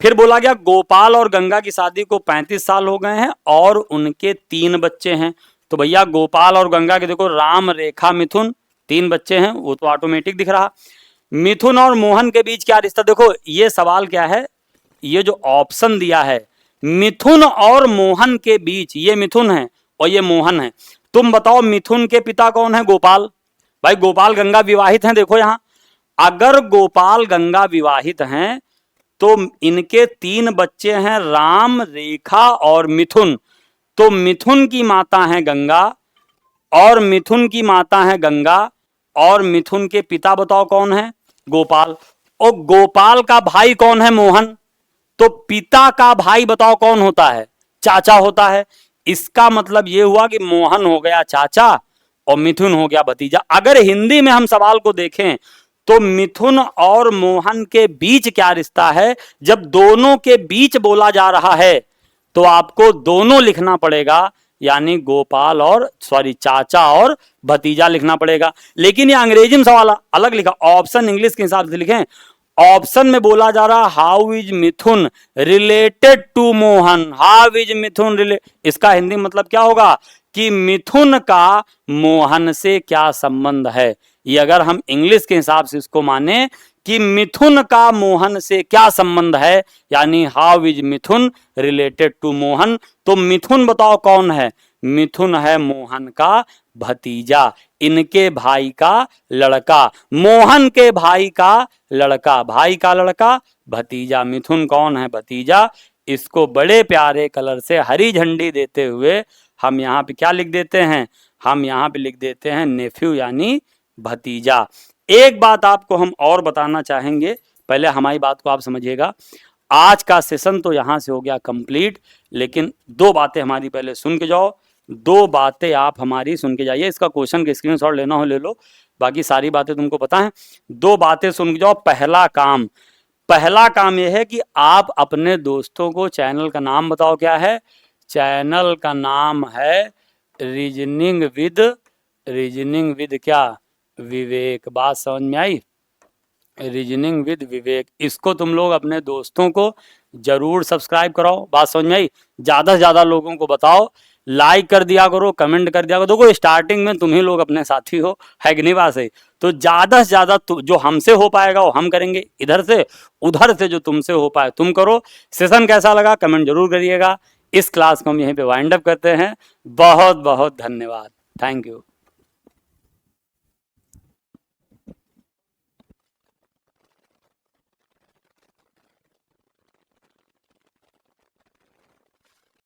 फिर बोला गया गोपाल और गंगा की शादी को 35 साल हो गए हैं और उनके 3 बच्चे हैं। तो भैया गोपाल और गंगा के देखो, राम, रेखा, मिथुन, 3 बच्चे हैं, वो तो ऑटोमेटिक दिख रहा। मिथुन और मोहन के बीच क्या रिश्ता? देखो ये सवाल क्या है, ये जो ऑप्शन दिया है, मिथुन और मोहन के बीच, ये मिथुन है और ये मोहन है। तुम बताओ मिथुन के पिता कौन है? गोपाल। भाई गोपाल गंगा विवाहित हैं, देखो यहां। अगर गोपाल गंगा विवाहित हैं तो इनके 3 बच्चे हैं, राम, रेखा और मिथुन। तो मिथुन की माता है गंगा और मिथुन की माता है गंगा, और मिथुन के पिता बताओ कौन है? गोपाल। और गोपाल का भाई कौन है? मोहन। तो पिता का भाई बताओ कौन होता है? चाचा होता है। इसका मतलब यह हुआ कि मोहन हो गया चाचा और मिथुन हो गया भतीजा। अगर हिंदी में हम सवाल को देखें तो मिथुन और मोहन के बीच क्या रिश्ता है? जब दोनों के बीच बोला जा रहा है तो आपको दोनों लिखना पड़ेगा, यानी गोपाल और चाचा और भतीजा लिखना पड़ेगा। लेकिन ये अंग्रेजी में सवाल अलग लिखा, ऑप्शन इंग्लिश के हिसाब से लिखें। ऑप्शन में बोला जा रहा how is Mithun related to Mohan. How is Mithun related, इसका हिंदी मतलब क्या होगा कि मिथुन का मोहन से क्या संबंध है। ये अगर हम इंग्लिश के हिसाब से इसको माने कि मिथुन का मोहन से क्या संबंध है, यानी how is Mithun related to Mohan. तो मिथुन बताओ कौन है? मिथुन है मोहन का भतीजा, इनके भाई का लड़का, मोहन के भाई का लड़का, भाई का लड़का भतीजा। मिथुन कौन है? भतीजा। इसको बड़े प्यारे कलर से हरी झंडी देते हुए हम यहाँ पे क्या लिख देते हैं, हम यहाँ पे लिख देते हैं नेफ्यू यानी भतीजा। एक बात आपको हम और बताना चाहेंगे, पहले हमारी बात को आप समझिएगा। आज का सेशन तो यहाँ से हो गया कंप्लीट, लेकिन दो बातें हमारी पहले सुन के जाओ, दो बातें आप हमारी सुन के जाइए। इसका क्वेश्चन का स्क्रीनशॉट लेना हो ले लो, बाकी सारी बातें तुमको पता है। दो बातें सुन के जाओ। पहला काम यह है कि आप अपने दोस्तों को चैनल का नाम बताओ, क्या है चैनल का नाम है रीजनिंग विद क्या विवेक। बात समझ में आई, रीजनिंग विद विवेक। इसको तुम लोग अपने दोस्तों को जरूर सब्सक्राइब कराओ। बात समझ में आई, ज्यादा से ज्यादा लोगों को बताओ, लाइक कर दिया करो, कमेंट कर दिया करो। देखो स्टार्टिंग में तुम ही लोग अपने साथी हो, है कि नहीं बात सही। तो ज्यादा से ज्यादा जो हमसे हो पाएगा वो हम करेंगे, इधर से उधर से जो तुमसे हो पाए तुम करो। सेशन कैसा लगा कमेंट जरूर करिएगा। इस क्लास को हम यहीं पे वाइंड अप करते हैं। बहुत बहुत धन्यवाद, थैंक यू।